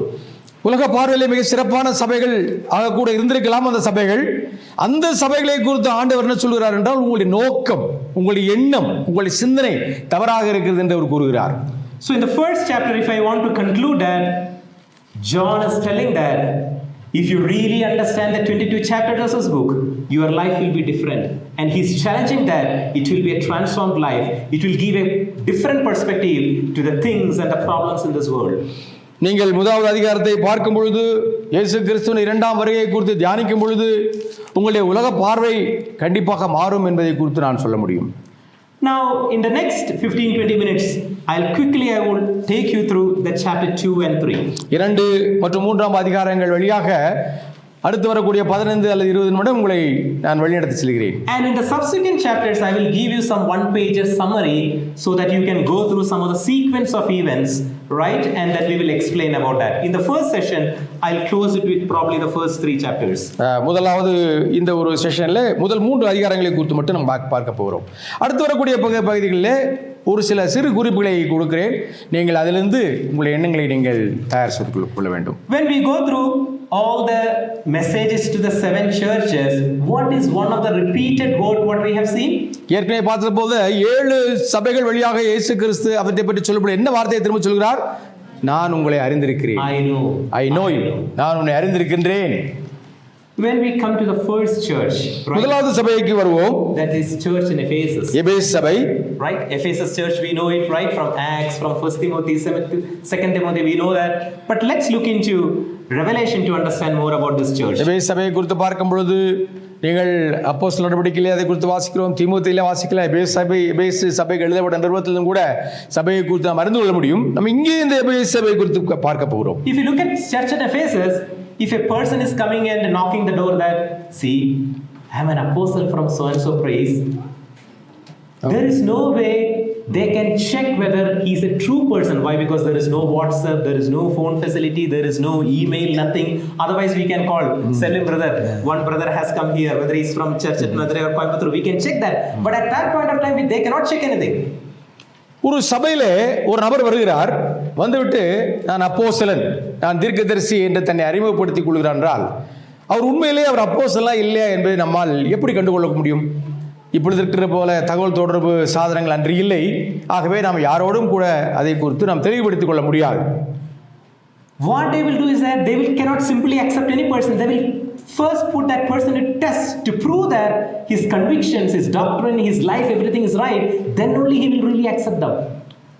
Speaker 1: உலக பார்வையிலே மிக சிறப்பான சபைகள் ஆக கூட இருந்திருக்கலாம். அந்த சபைகளை குறித்து ஆண்டவர் என்ன சொல்கிறார் என்றால், உங்களுடைய நோக்கம், உங்களுடைய எண்ணம், உங்களுடைய சிந்தனை தவறாக இருக்கிறது என்று அவர் கூறுகிறார்.
Speaker 2: So in the first chapter, if I want to conclude that, John is telling that if you really understand the 22 chapters of this book, your life will be different. And he's challenging that it will be a transformed life. It will give a different perspective to the things and the problems in this world.
Speaker 1: நீங்கள் முதலாவது அதிகாரத்தை பார்க்கும் பொழுது, இயேசு கிறிஸ்துவின் 2ஆம் வருகை குறித்து தியானிக்கும் பொழுது உங்களுடைய உலக பார்வை கண்டிப்பாக மாறும் என்பதை குறித்து நான் சொல்ல முடியும்.
Speaker 2: Now, in the next 15-20 minutes, I will take you through the chapter 2 and 3.
Speaker 1: 2 மற்றும் 3ஆம் அதிகாரங்கள் வழியாக அடுத்து வரக்கூடிய 15 அல்லது 20 நிமிடம் உங்களை நான் வழிநடத்தி செல்கிறேன்.
Speaker 2: And in the subsequent chapters, I will give you some one-page summary so that you can go through some of the sequence of events, right? And then we will explain about that. In the first session, I'll close it with probably the first 3 chapters.
Speaker 1: முதலாவது இந்த ஒரு செஷன்ல முதல் 3 அதிகாரங்களை குறித்து மட்டும் நம்ம பார்க்க போகிறோம். அடுத்து வரக்கூடிய பகுதிகளில் ஒரு சில சிறு குறிப்புகளை கொடுக்கிறேன். நீங்கள் அதிலிருந்து உங்களுடைய எண்ணங்களை நீங்கள் தயார் செய்து கொள்ள வேண்டும்.
Speaker 2: When we go through all the messages to the 7 churches, what is one of the repeated word what we have seen?
Speaker 1: ஏற்கனவே பார்த்தது போல 7 சபைகள் வழியாக இயேசு கிறிஸ்து அவற்றை பற்றி சொல்லப்படும் என்ன வார்த்தையை திரும்ப சொல்கிறார்? நான் உங்களை அறிந்திருக்கிறேன். I know you. நான் உன்னை அறிந்திருக்கின்றேன்.
Speaker 2: When we come to the first church, right?
Speaker 1: முதலாவது சபைக்கு வருவோம்.
Speaker 2: That is church in Ephesus.
Speaker 1: எபேசு சபை.
Speaker 2: Right? Ephesus church, we know it, right? From Acts, from 1 Timothy, 2 Timothy, we know that. But let's look into Revelation to understand more about this church.
Speaker 1: எபேசு சபையை குறித்து பார்க்கும் பொழுது நீங்கள் அப்போஸ்தலர் நடவடிக்கையிலே அதை குறித்து வாசிக்கிறோம், தீமோத்தேயிலே வாசிக்கலாம். எபேசு சபைக்கு எழுதப்பட்ட நிருபத்திலும் கூட சபையை குறித்து நாம் அறிந்து கொள்ள முடியும். நம்ம இங்கே இந்த எபேசு சபையை குறித்து பார்க்க போகிறோம்.
Speaker 2: If you look at church at Ephesus, if a person is coming and knocking the door that, see, I am an apostle from so and so place, there is no way they can check whether he is a true person. Why? Because there is no WhatsApp, there is no phone facility, there is no email, nothing. Otherwise we can call, Selim brother, one brother has come here, whether he is from church at Madurai or Coimbatore, we can check that. But at that point of time, they cannot check anything.
Speaker 1: ஒரு சபையிலே ஒரு நபர் வருகிறார், வந்துவிட்டு நான் அப்போஸ்தலன், நான் தீர்க்கதரிசி என்று தன்னை அறிமுகப்படுத்திக் கொள்கிறார் என்றால் அவர் உண்மையிலேயே அவர் அப்போஸ்தலனா இல்லையா என்பதை நம்மால் எப்படி கண்டுகொள்ள முடியும்? இப்பொழுது இருக்கிற போல தகவல் தொடர்பு சாதனங்கள் அன்று இல்லை. ஆகவே நாம் யாரோடும் கூட அதை குறித்து நாம் தெளிவுபடுத்திக் கொள்ள முடியாது.
Speaker 2: What they will do is that they cannot simply accept any person. They will first put that person to test to prove that his convictions, his doctrine, his life, everything is right. Then only he will really accept them.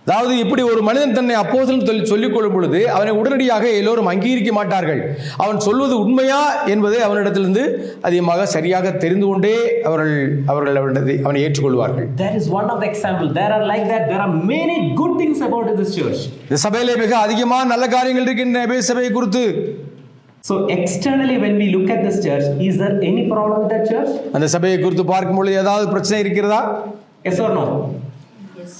Speaker 1: அதாவது இப்படி ஒரு மனிதன் தன்னை அப்போஸ்தலன் சொல்லிக் கொள்ளும் பொழுது அவனை உடனடியாக எல்லோரும் அங்கீகரிக்க மாட்டார்கள். அவன் சொல்வது உண்மையா என்பதை அவனிடத்திலிருந்து அதிகமாக சரியாக தெரிந்து கொண்டே அவர்கள் அவனை ஏற்றுக்கொள்வார்கள்.
Speaker 2: That is one of the examples. There are like that. There are many good things about this church.
Speaker 1: இந்த சபையிலே மிக அதிகமான நல்ல காரியங்கள் இருக்கின்றன எபேசு சபையை குறித்து.
Speaker 2: So externally when we look at this church, is there any problem with that church?
Speaker 1: அந்த சபையை குறித்து பார்க்கும் பொழுது ஏதாவது பிரச்சனை இருக்கிறதா?
Speaker 2: Yes or no?
Speaker 3: Yes.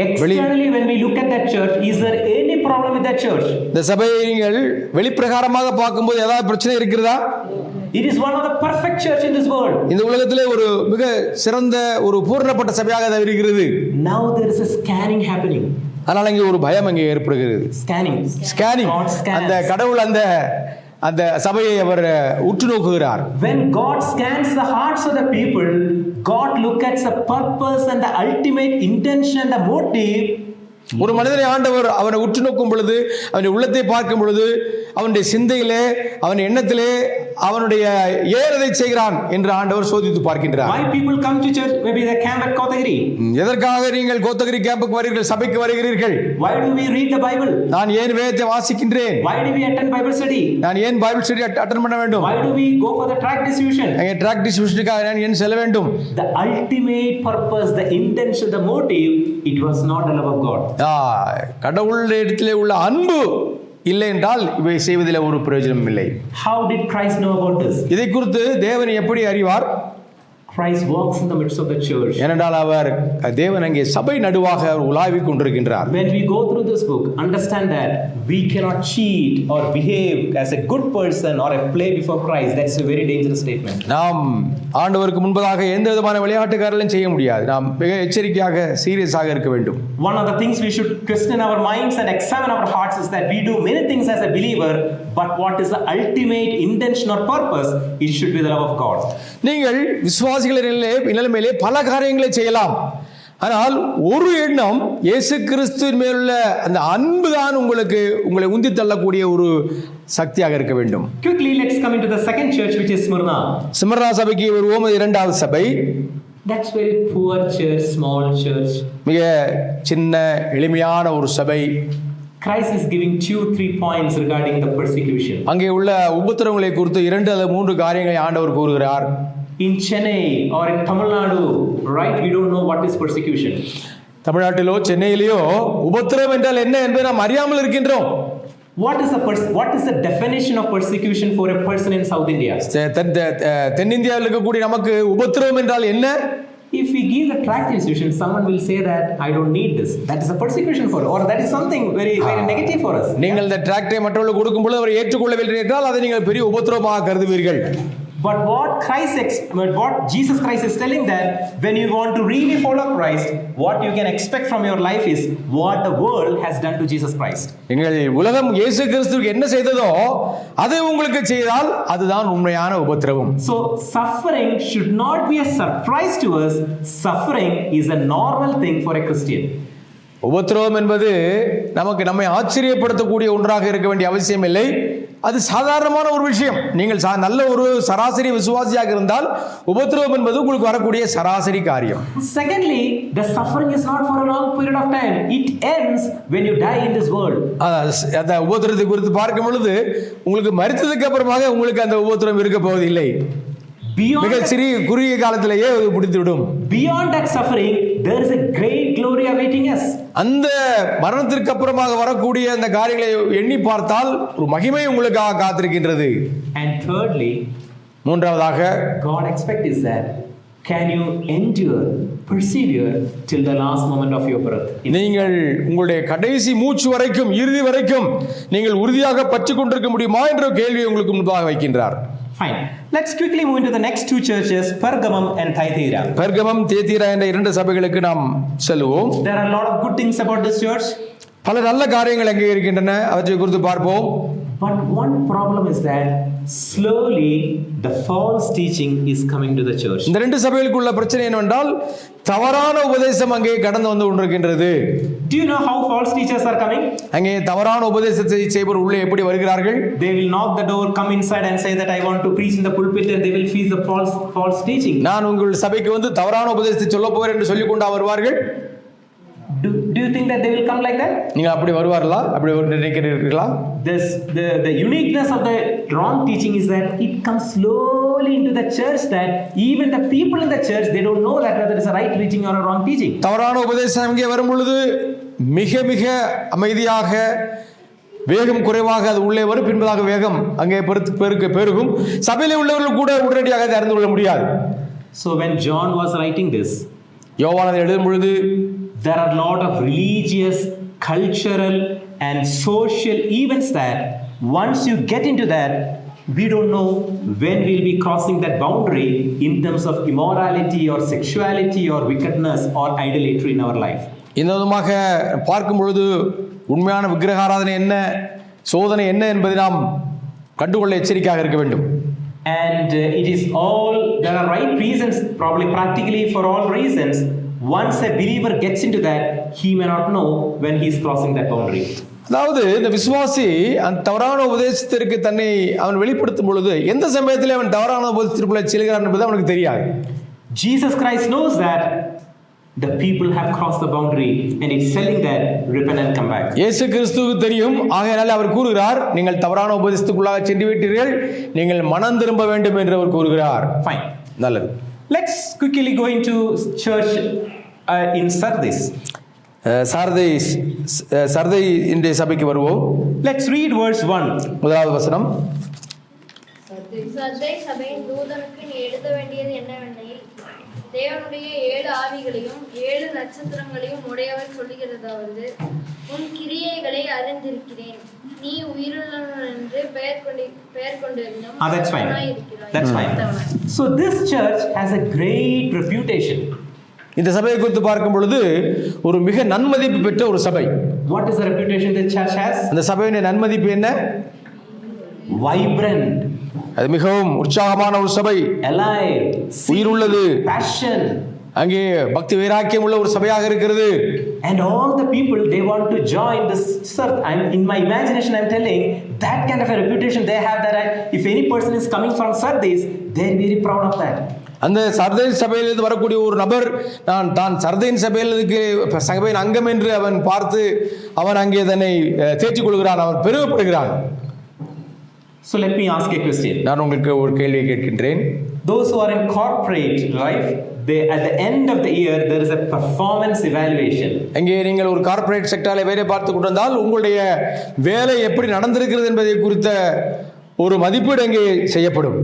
Speaker 2: Externally when we look at that church, is there any problem with that church?
Speaker 1: இந்த சபையை நீங்கள் வெளிப்பிரகாரமாக பார்க்கும்போது ஏதாவது பிரச்சனை இருக்கிறதா?
Speaker 2: It is one of the perfect church in this world.
Speaker 1: இந்த உலகத்திலே ஒரு மிக சிறந்த ஒரு பூரணப்பட்ட சபையாக அது இருக்கிறது.
Speaker 2: Now there is a scanning happening.
Speaker 1: அதனால இங்கே ஒரு பயம் அங்கே ஏற்படுகிறது. ஸ்கேனிங். அந்த கடவுள் அந்த சபையை அவர் உற்று நோக்குகிறார்.
Speaker 2: When God scans the hearts of the people, God looks at the purpose and the ultimate intention, the motive.
Speaker 1: ஒரு மனிதனை ஆண்டவர் அவனை உற்று நோக்கும் பொழுது, அவனுடைய உள்ளத்தை பார்க்கும் பொழுது, அவனுடைய சிந்தையிலே, அவன் எண்ணத்திலே அவனுடைய ஏறதை செய்கிறான் என்று ஆண்டவர் சோதித்து பார்க்கின்றார்.
Speaker 2: Why people come to church? Maybe they camp at Kotagiri.
Speaker 1: எதற்காக நீங்கள் கோத்தகிரி கேம்புக்கு வருகிறீர்கள், சபைக்கு வருகிறீர்கள்?
Speaker 2: Why do we read the Bible?
Speaker 1: நான் ஏன் வேதத்தை வாசிக்கின்றேன்?
Speaker 2: Why do we attend Bible study?
Speaker 1: நான் ஏன் பைபிள் ஸ்டடி அட்டெண்ட் பண்ண வேண்டும்?
Speaker 2: Why do we go for the tract distribution?
Speaker 1: அங்கே ட்ராக்ட் டிஸ்ட்ரிபியூஷனுக்காக நான் ஏன் செல்ல வேண்டும்?
Speaker 2: The ultimate purpose, the intention, the motive, it was not the love of God.
Speaker 1: கடவுளிடத்திலே உள்ள அன்பு இல்லை என்றால் இவை செய்வதில் ஒரு பிரயோஜனம் இல்லை.
Speaker 2: How did Christ know about this?
Speaker 1: இதை குறித்து தேவன் எப்படி அறிவார்?
Speaker 2: Christ walks in the midst of the church.
Speaker 1: ஏனென்றால் அவர் தேவன் அங்கே சபை நடுவாக அவர் உலாவிக் கொண்டிருக்கின்றார்.
Speaker 2: When we go through this book, understand that we cannot cheat or behave as a good person or a play before Christ. That's a very dangerous statement.
Speaker 1: நாம் ஆண்டவருக்கு முன்பதாக எந்த விதமான விளையாட்டுக்காரர்களும் செய்ய முடியாது. நாம் மிக எச்சரிக்கையாக சீரியஸாக இருக்க வேண்டும்.
Speaker 2: One of the things we should question our minds and examine our hearts is that we do many things as a believer, but what is the ultimate intention or purpose? It should be the love of God.
Speaker 1: நீங்கள் விசுவாசிகளின் நிலைமையிலே பல காரியங்களை செய்யலாம். ஆனால் ஒரு எண்ணம் இயேசு கிறிஸ்துவின் மேலுள்ள அந்த அன்பு தான் உங்களை உந்தி தள்ளக்கூடிய ஒரு சக்தியாக இருக்க வேண்டும்.
Speaker 2: Quickly, let's come into the second church, which is Smyrna.
Speaker 1: Smyrna சபைக்கு வருவோம். இரண்டாவது சபை.
Speaker 2: That's very poor church, small church.
Speaker 1: மிக சின்ன எளிமையான ஒரு சபை.
Speaker 2: Christ is giving 2-3 points regarding the persecution.
Speaker 1: அங்கே உள்ள உபத்திரவங்களை குறித்து 2 அல்லது 3 காரியங்களை ஆண்டவர் கூறுகிறார்.
Speaker 2: In Chennai or in Tamil Nadu, right, we don't know what is persecution.
Speaker 1: தமிழ்நாட்டிலோ சென்னையிலோ உபத்திரவம் என்றால் என்ன என்பதை நாம் அறியாமல் இருக்கின்றோம்.
Speaker 2: What is the definition of persecution for a person in South India?
Speaker 1: தென்னிந்தியாவில் இருக்கக்கூடிய நமக்கு உபத்திரவம் என்றால் என்ன?
Speaker 2: If we give the tract institution, someone will say that I don't need this. That is a persecution for us, or that is something very negative for us.
Speaker 1: நீங்கள் இந்த டிராக்டரை மற்றவர்களுக்கு கொடுக்கும் பொழுது அவர் ஏற்றுக்கொள்ளவில்லை என்றால் அதை நீங்கள் பெரிய உபத்திரவமாக கருதுவீர்கள்.
Speaker 2: But what Jesus Christ is telling that when you want to really follow Christ, what you can expect from your life is what the world has done to Jesus Christ.
Speaker 1: நீங்கள் உலகம் இயேசு கிறிஸ்துவுக்கு என்ன செய்ததோ அதை உங்களுக்கு செய்தால் அதுதான் உண்மையான உபத்திரவம்.
Speaker 2: So suffering should not be a surprise to us. Suffering is a normal thing for a Christian.
Speaker 1: உபத்திரவம் என்பது நம்மை ஆச்சரியப்படுத்தக்கூடிய ஒன்றாக இருக்க வேண்டிய அவசியம் இல்லை. அது சாதாரணமான ஒரு விஷயம். நீங்கள் நல்ல ஒரு சராசரி விசுவாசியாக இருந்தால் உபத்திரவம் என்பது உங்களுக்கு வரக்கூடிய சராசரி காரியம்.
Speaker 2: Secondly, the suffering is not for a long period of time. It ends when you die in this world.
Speaker 1: அந்த உபத்திரத்தை குறித்து பார்க்கும் பொழுது உங்களுக்கு மரித்ததுக்கு அப்புறமாக உங்களுக்கு அந்த உபத்திரம் இருக்க போவதில்லை. மிக சிறிய குறுகிய காலத்திலேயே முடித்துவிடும்.
Speaker 2: Beyond that suffering, there is a great glory awaiting us.
Speaker 1: அந்த மரணத்திற்கு அப்புறமாக வரக்கூடிய அந்த காரியங்களை எண்ணி பார்த்தால் ஒரு மகிமை உங்களுக்காக காத்திருக்கின்றது.
Speaker 2: And thirdly,
Speaker 1: மூன்றாவதாக
Speaker 2: God expects is that can you endure, persevere till the last moment of your breath?
Speaker 1: நீங்கள் உங்களுடைய கடைசி மூச்சு வரைக்கும், இறுதி வரைக்கும் நீங்கள் உறுதியாக பற்றிக் கொண்டிருக்க முடியுமா என்ற கேள்வியை உங்களுக்கு முன்பாக வைக்கின்றார்.
Speaker 2: Fine. Let's quickly move into the next 2 churches, Pergamum and Thyatira.
Speaker 1: பெர்கமம் தியத்தீரா என்ற 2 சபைகளுக்கு நாம் செல்வோம்.
Speaker 2: There are a lot of good things about this church.
Speaker 1: பல நல்ல காரியங்கள் அங்கே இருக்கின்றன. அவற்றை குறித்து பார்ப்போம்.
Speaker 2: But one problem is that slowly the false teaching is coming to the church.
Speaker 1: இந்த 2 சபைகளுக்குள்ள பிரச்சனை என்னவென்றால் தவறான உபதேசம் அங்கே கடந்து வந்து கொண்டிருக்கின்றது.
Speaker 2: Do you know how false teachers are coming?
Speaker 1: அங்கே தவறான உபதேசத்தை செய்பவர் உள்ளே எப்படி வருகிறார்கள்?
Speaker 2: They will knock the door, come inside and say that I want to preach in the pulpit, and they will feed the false teaching.
Speaker 1: நான் உங்கள் சபைக்கு வந்து தவறான உபதேசத்தை சொல்ல போகிறேன் என்று சொல்லிக் கொண்டு வருவார்கள்.
Speaker 2: Do you think that they will come like that?
Speaker 1: நீங்க அப்படி வருவார்களா? அப்படி நினைக்கிறீர்களா?
Speaker 2: The uniqueness of the wrong teaching is that it comes slowly into the church, that even the people in the church, they don't know that whether it's a right teaching or a wrong teaching.
Speaker 1: தவறான உபதேசம் இங்கே வரும் பொழுது மிக மிக அமைதியாக, வேகம் குறைவாக அது உள்ளே வரும், பின்பதாக வேகம் அங்கே பெருகும். சபையிலே உள்ளவர்கள் கூட உடனடியாக அதை அறிந்து கொள்ள முடியாது.
Speaker 2: So when John was writing this,
Speaker 1: யோவான் அதை எழுதும் பொழுது
Speaker 2: there are a lot of religious, cultural and social events that once you get into that, we don't know when we'll be crossing that boundary in terms of immorality or sexuality or wickedness or idolatry in our life.
Speaker 1: இந்த விதமாக பார்க்கும் பொழுது உண்மையான விக்கிரகாராதனை என்ன, சோதனை என்ன என்பதை நாம் கண்டுகொள்ள எச்சரிக்கையாக இருக்க வேண்டும்.
Speaker 2: And it is all, there are right reasons, probably practically for all reasons. Once a believer gets into that, he may not know when he is crossing that boundary.
Speaker 1: அதாவது இந்த விசுவாசி அந்த தவறான உபதேசத்திற்கு தன்னை அவன் வெளிப்படுத்தும் பொழுது எந்த சமயத்தில் அவன் தவறான உபதேசத்திற்குள்ளே செல்கிறான் என்பது அவனுக்கு தெரியாது.
Speaker 2: Jesus Christ knows that the people have crossed the boundary and he's telling that repent and come back.
Speaker 1: இயேசு கிறிஸ்துவுக்கு தெரியும். ஆகையால் அவர் கூறுகிறார், நீங்கள் தவறான உபதேசத்துக்குள்ளாக சென்று விட்டீர்கள், நீங்கள் மனம் திரும்ப வேண்டும் என்று அவர் கூறுகிறார்.
Speaker 2: Fine.
Speaker 1: நல்லது.
Speaker 2: Let's quickly go into church in Sardis.
Speaker 1: Sardis இன்றைய சபைக்கு வருவோம்.
Speaker 2: Let's read verse 1.
Speaker 1: முதலாவது வசனம்.
Speaker 3: சர்தை சபையின் தூதனுக்கு நீ எழுத வேண்டியது என்னவெனில், தேவனுடைய 7 ஆவிகளையும் 7 நட்சத்திரங்களையும் உடையவர் சொல்லுகிறதாவது, உன் கிரியைகளை அறிந்திருக்கிறேன், நீ உயிருள்ளவன் என்று பெயர் கொண்டிருந்தும்
Speaker 2: That's fine. So this church has a great reputation.
Speaker 1: இந்த சபையை குறித்து பார்க்கும் பொழுது ஒரு மிக நன்மதிப்பு பெற்ற ஒரு சபை.
Speaker 2: What is the reputation the church has?
Speaker 1: அந்த சபையின் நன்மதிப்பு என்ன?
Speaker 2: Vibrant.
Speaker 1: அது மிகவும் உற்சாகமான ஒரு சபை,
Speaker 2: alive,
Speaker 1: உயிருள்ளது,
Speaker 2: passion.
Speaker 1: அங்கே பக்தி வைராக்கியம் உள்ள ஒரு சபையாக இருக்கிறது.
Speaker 2: And all the people, they want to join this church. In my imagination I'm telling that kind of a reputation they have, that if any person is coming from Sardis, they're very proud of that.
Speaker 1: அந்த சர்தையின் சபையிலிருந்து வரக்கூடிய ஒரு நபர் தான் சர்தையின் சபையின் அங்கம் என்று அவன் பார்த்து அவன் அங்கே தன்னை தேற்றிக் கொள்கிறான், அவன் பெருமைப்படுகிறான்.
Speaker 2: So let me ask a question.
Speaker 1: நான் உங்களுக்கு ஒரு கேள்வியை கேட்கின்றேன்.
Speaker 2: Those who are in corporate life, they at the end of the year there is a performance evaluation.
Speaker 1: அங்கே நீங்கள் ஒரு கார்ப்பரேட் செக்டாரில் வேலை பார்த்து கொண்டிருந்தால் உங்களுடைய வேலை எப்படி நடந்திருக்கிறது என்பதை குறித்த ஒரு மதிப்பீடு அங்கே செய்யப்படும்.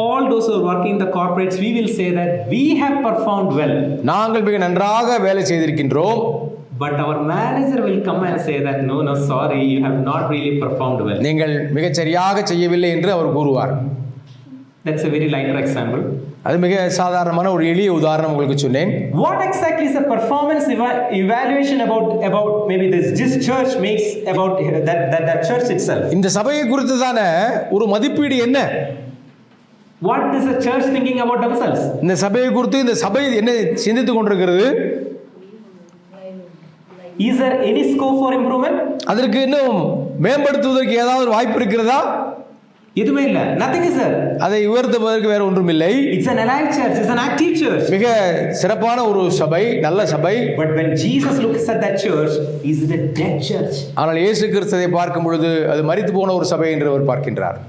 Speaker 2: All those who are working in the corporates, we will say that we have performed well.
Speaker 1: நாங்கள் மிக நன்றாக வேலை செய்திருக்கின்றோம்.
Speaker 2: But our manager will come and say that no, sorry, you have not really performed well.
Speaker 1: நீங்கள் மிகச் சரியாக செய்யவில்லை என்று அவர் கூறுவார்.
Speaker 2: That's a very lighter example.
Speaker 1: அது மிக சாதாரணமான ஒரு எளிய உதாரணம் உங்களுக்கு சொன்னேன்.
Speaker 2: What exactly is the performance evaluation about maybe this church makes about that church itself?
Speaker 1: இந்த சபையை குறித்துதான ஒரு மதிப்பீடு என்ன?
Speaker 2: What is the church thinking about themselves?
Speaker 1: இந்த சபையை குறித்து இந்த சபை என்ன சிந்தித்துக் கொண்டிருக்கிறது?
Speaker 2: Is there any scope for improvement?
Speaker 1: அதற்கு இன்னும் மேம்படுத்துவதற்கு ஏதாவது வாய்ப்பு இருக்கிறதா?
Speaker 2: எதுவுமே இல்ல. Nothing is there.
Speaker 1: அதை உயர்த்துவதற்கு வேற ஒன்றும் இல்லை.
Speaker 2: It's an alive church, it's an active church.
Speaker 1: மிக சிறப்பான ஒரு சபை, நல்ல சபை.
Speaker 2: But when Jesus looks at that church, is it a dead church?
Speaker 1: ஆனால் இயேசு கிறிஸ்துவை பார்க்கும் பொழுது அது மரித்து போன ஒரு சபை என்று அவர் பார்க்கின்றார்.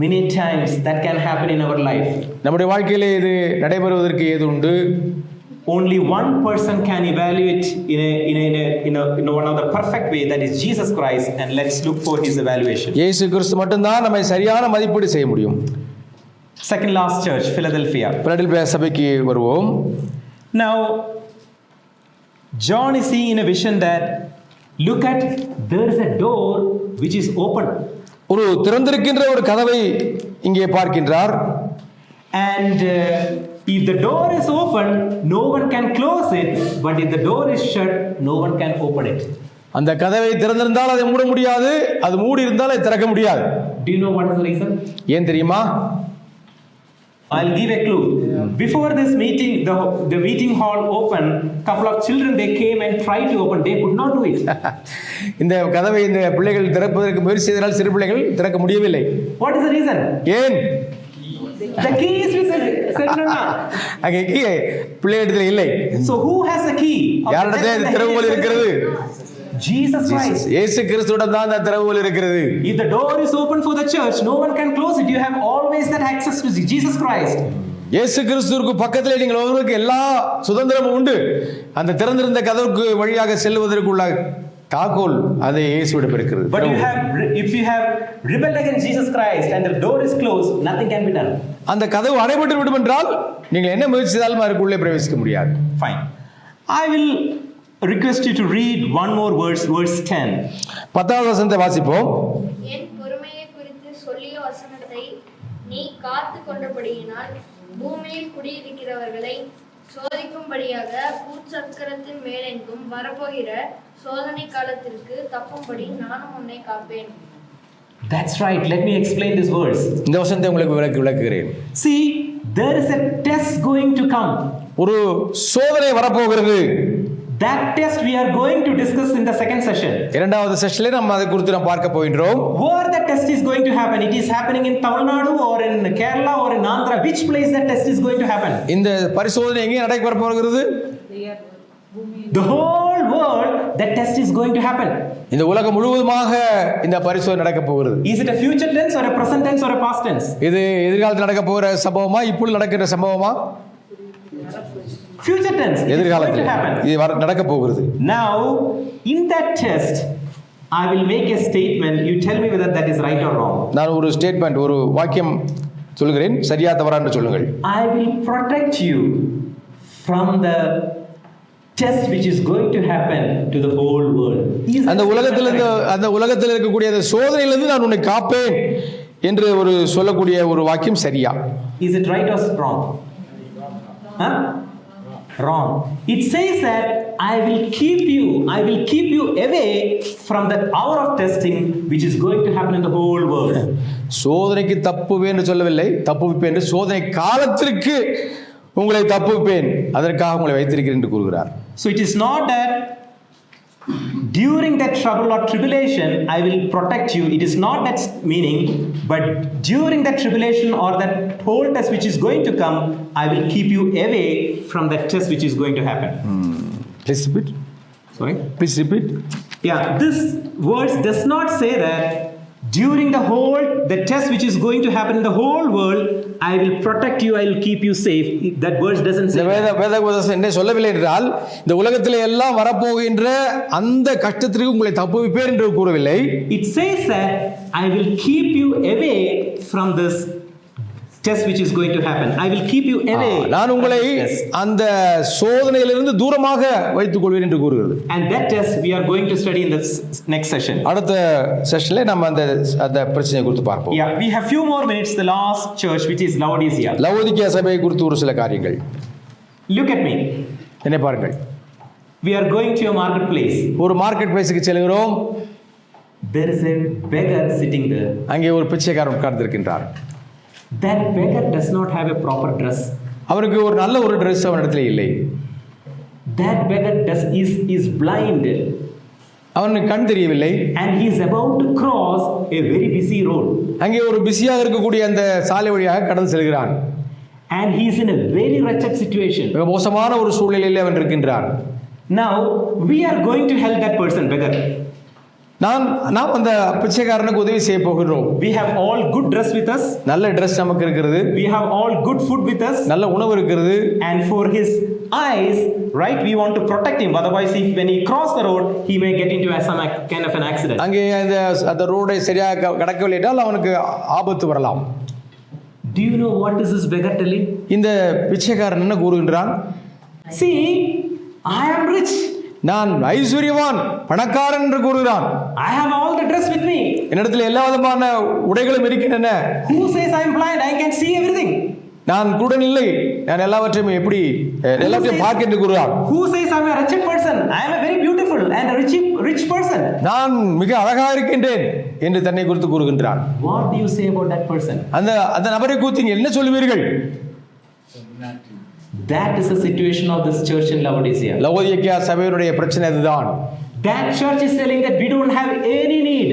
Speaker 2: Many times that can happen in our life.
Speaker 1: நம்முடைய வாழ்க்கையிலே இது நடைபெறுவதற்கு ஏது உண்டு.
Speaker 2: Only one person can evaluate in one of the perfect way, that is Jesus Christ, and let's look for his evaluation.
Speaker 1: இயேசு கிறிஸ்து மட்டும்தான் நம்மை சரியான மதிப்பீடு செய்ய முடியும்.
Speaker 2: Second last church, Philadelphia.
Speaker 1: Philadelphia சபைக்கு வருவோம்.
Speaker 2: Now John is seeing in a vision that, look at, there is a door which is open.
Speaker 1: ஒரு திறந்திருக்கின்ற ஒரு கதவை இங்கே பார்க்கின்றார்.
Speaker 2: And if the door is open, no one can close it, but if the door is shut, no one can open it.
Speaker 1: அந்த கதவை திறந்திருந்தால் அதை மூட முடியாது, அது மூடி இருந்தால் அதை திறக்க முடியாது.
Speaker 2: Do you know what is the reason?
Speaker 1: ஏன் தெரியுமா?
Speaker 2: I'll give a clue. Before this meeting, the meeting hall opened, couple of children, they came and tried to open, they could not do it.
Speaker 1: இந்த கதவை இந்த பிள்ளைகள் திறப்பதற்கு முயற்சி செய்தால் சிறு பிள்ளைகள் திறக்க முடியவில்லை.
Speaker 2: What is the reason?
Speaker 1: ஏன்?
Speaker 2: The key is with Sednana.
Speaker 1: அங்கே பிள்ளையிடத்தில் இல்லை.
Speaker 2: So who has the key?
Speaker 1: யாரிடத்தில் திறவுகோல் இருக்கிறது?
Speaker 2: Jesus Christ.
Speaker 1: இயேசு கிறிஸ்துவிடம் தான் அந்த திறவுகோல் இருக்கிறது.
Speaker 2: If the door is open for the church, no one can close it. You have always that access to Jesus Christ.
Speaker 1: இயேசு கிறிஸ்துவுக்கு பக்கத்திலே நீங்கள் ஒருவருக்கு எல்லா சுதந்திரமும் உண்டு. அந்த திறந்திருந்த கதவுக்கு வழியாக செல்வதற்குள்ள தாக்கோல் அது இயேசுவிடம் இருக்கிறது.
Speaker 2: But if you have rebelled against Jesus Christ and the door is closed, nothing can be done.
Speaker 1: அந்த கதவு அடைபட்டு விடும் என்றால் நீங்கள் என்ன முயற்சி செய்தாலும் அதற்குள்ளே பிரவேசிக்க முடியாது.
Speaker 2: Fine. I will request you to read one more verse 10.
Speaker 1: 10வது வசனத்தை வாசிப்போம்.
Speaker 3: என் பொறுமையை குறித்து சொல்லிய வசனத்தை நீ காத்து கொண்டபடியினால் பூமியில் குடியிருக்கிறவர்களை சோதிக்கும்படியாக பூச்சக்கரத்தின் மேலெங்கும் வரப்போகிற சோதனை காலத்திற்கு தப்பும்படி நானும் உன்னை காப்பேன்.
Speaker 2: That's right. Let me explain this verse.
Speaker 1: இந்த வசனத்தை உங்களுக்கு விளக்குகிறேன்.
Speaker 2: See, there is a test going to come.
Speaker 1: ஒரு சோதனை வரப்போகிறது.
Speaker 2: That test we are going to discuss in the second session.
Speaker 1: இரண்டாவது செஷனிலே நாம் அதை குறித்து பார்க்க போகின்றோம்.
Speaker 2: Where the test is going to happen? It is happening in Tamil Nadu or in Kerala or in Andhra. Which place that test is going to happen?
Speaker 1: இந்த பரிசோதனை எங்கே நடைபெற போகிறது?
Speaker 2: The whole world that test is going to happen.
Speaker 1: இந்த உலகம் முழுவதுமாக இந்த பரிசோதனை நடக்க போகிறது.
Speaker 2: Is it a future tense or a present tense or a past tense?
Speaker 1: இது எதிர்காலத்தில் நடக்க போகிற சம்பவமா இப்பொழுது நடக்கிற சம்பவமா?
Speaker 2: Future tense.
Speaker 1: எதிர்காலத்தில் இது நடக்க போகிறது.
Speaker 2: Now in that test I will make a statement. You tell me whether that is right or wrong.
Speaker 1: நான் ஒரு ஸ்டேட்மென்ட் ஒரு வாக்கியம் சொல்கிறேன், சரியா தவறா என்று சொல்லுங்கள்.
Speaker 2: I will protect you from the test which is going to happen to the whole world.
Speaker 1: அந்த உலகத்தில் இருக்கக்கூடிய அந்த சோதனையிலிருந்து நான் உன்னை காப்பேன் என்று ஒரு சொல்லக்கூடிய ஒரு வாக்கியம் சரியா?
Speaker 2: Is it right or wrong? Huh? Wrong. It says that I will keep you away from the hour of testing which is going to happen in the whole world.
Speaker 1: சோதனைக்கு தப்புவேன் என்று சொல்லவில்லை, தப்புவிப்பேன் என்று சோதனை காலத்திற்கு உங்களை தப்புவிப்பேன், அதற்காக உங்களை வைத்திருக்கிறேன் என்று கூறுகிறார்.
Speaker 2: So it is not that during that trouble or tribulation I will protect you. It is not that meaning, but during that tribulation or that whole test which is going to come, I will keep you away from that test which is going to happen.
Speaker 1: Please repeat.
Speaker 2: Sorry?
Speaker 1: Please repeat.
Speaker 2: Yeah, this verse does not say that during the test which is going to happen in the whole world, I will protect you, I will keep you safe. That verse doesn't say that.
Speaker 1: வேதம் என்ன சொல்லவில்லை என்றால் இந்த உலகத்திலே எல்லாம் வரப்போகின்ற அந்த கஷ்டத்திற்கு உங்களை தப்புவிப்பேன் என்று கூறவில்லை.
Speaker 2: It says that I will keep you away from this test which is going to happen. I will keep you away.
Speaker 1: நான் உங்களை அந்த சோதனையிலிருந்து தூரமாக வைத்துக் கொள்வேன் என்று கூறுகிறது.
Speaker 2: And that test we are going to study in the next session.
Speaker 1: அடுத்த செஷன்ல நம்ம அந்த பிரச்சனையை குறித்து பார்ப்போம்.
Speaker 2: Yeah, we have few more minutes. The last church which is Laodicea.
Speaker 1: Laodicea சபையை குறித்து ஒரு சில காரியங்கள்.
Speaker 2: Look at me.
Speaker 1: என்னை பாருங்கள்.
Speaker 2: We are going to a marketplace.
Speaker 1: ஒரு மார்க்கெட் பிளேஸ்க்கு செல்கிறோம்.
Speaker 2: There is a beggar sitting there.
Speaker 1: அங்கே ஒரு பிச்சைக்காரன் உட்கார்ந்திருக்கின்றார்.
Speaker 2: That beggar does not have a proper dress.
Speaker 1: அவருக்கு ஒரு நல்ல ஒரு Dress அவனிடத்தில் இல்லை.
Speaker 2: That beggar is blind.
Speaker 1: அவனுக்கு கண் தெரியவில்லை.
Speaker 2: And he is about to cross a very busy road.
Speaker 1: அங்கே ஒரு பிஸியாக இருக்கக்கூடிய அந்த சாலை வழியாக கடந்து செல்கிறான்.
Speaker 2: And he is in a very wretched situation.
Speaker 1: மிக மோசமான ஒரு சூழ்நிலையில் அவன் இருக்கின்றான்.
Speaker 2: Now we are going to help that person, beggar.
Speaker 1: நாம் அந்த பிச்சைக்காரனுக்கு உதவி செய்ய போகிறோம்.
Speaker 2: We have all good dress with us.
Speaker 1: நல்ல Dress நமக்கு இருக்கிறது.
Speaker 2: We have all good food with us.
Speaker 1: நல்ல உணவு இருக்கிறது.
Speaker 2: And for his eyes, right, we want to protect him. Otherwise, when he cross the road, he may get into some kind of an accident.
Speaker 1: அங்கே அந்த ரோடை சரியாக கடக்கவில்லை என்றால் அவனுக்கு ஆபத்து வரலாம்.
Speaker 2: Do you know what is this beggar telling?
Speaker 1: இந்த பிச்சைக்காரன் என்ன கூறுகின்றான்?
Speaker 2: See, I am rich.
Speaker 1: நான் ஐஸ்வர்யவான், பணக்காரன் என்று கூறுகிறான்.
Speaker 2: I have all the dress with me.
Speaker 1: என்னிடத்தில் எல்லா விதமான உடைகளும் இருக்கின்றன.
Speaker 2: Who says I am blind? I can see everything.
Speaker 1: நான் குருடன் இல்லை, நான் எல்லாவற்றையும் பார்க்க என்று கூறுகிறான்.
Speaker 2: Who says I am a wretched person? I am a very beautiful and a rich person.
Speaker 1: நான் மிக அழகாக இருக்கின்றேன் என்று தன்னை குறித்து கூறுகின்றான்.
Speaker 2: What do you say about that person?
Speaker 1: அந்த நபரை குறித்து என்ன சொல்லுவீர்கள்?
Speaker 2: That is the situation of this church in Laodicea.
Speaker 1: Laodicea சபையினுடைய பிரச்சனை அதுதான்.
Speaker 2: That church is telling that we don't have any need.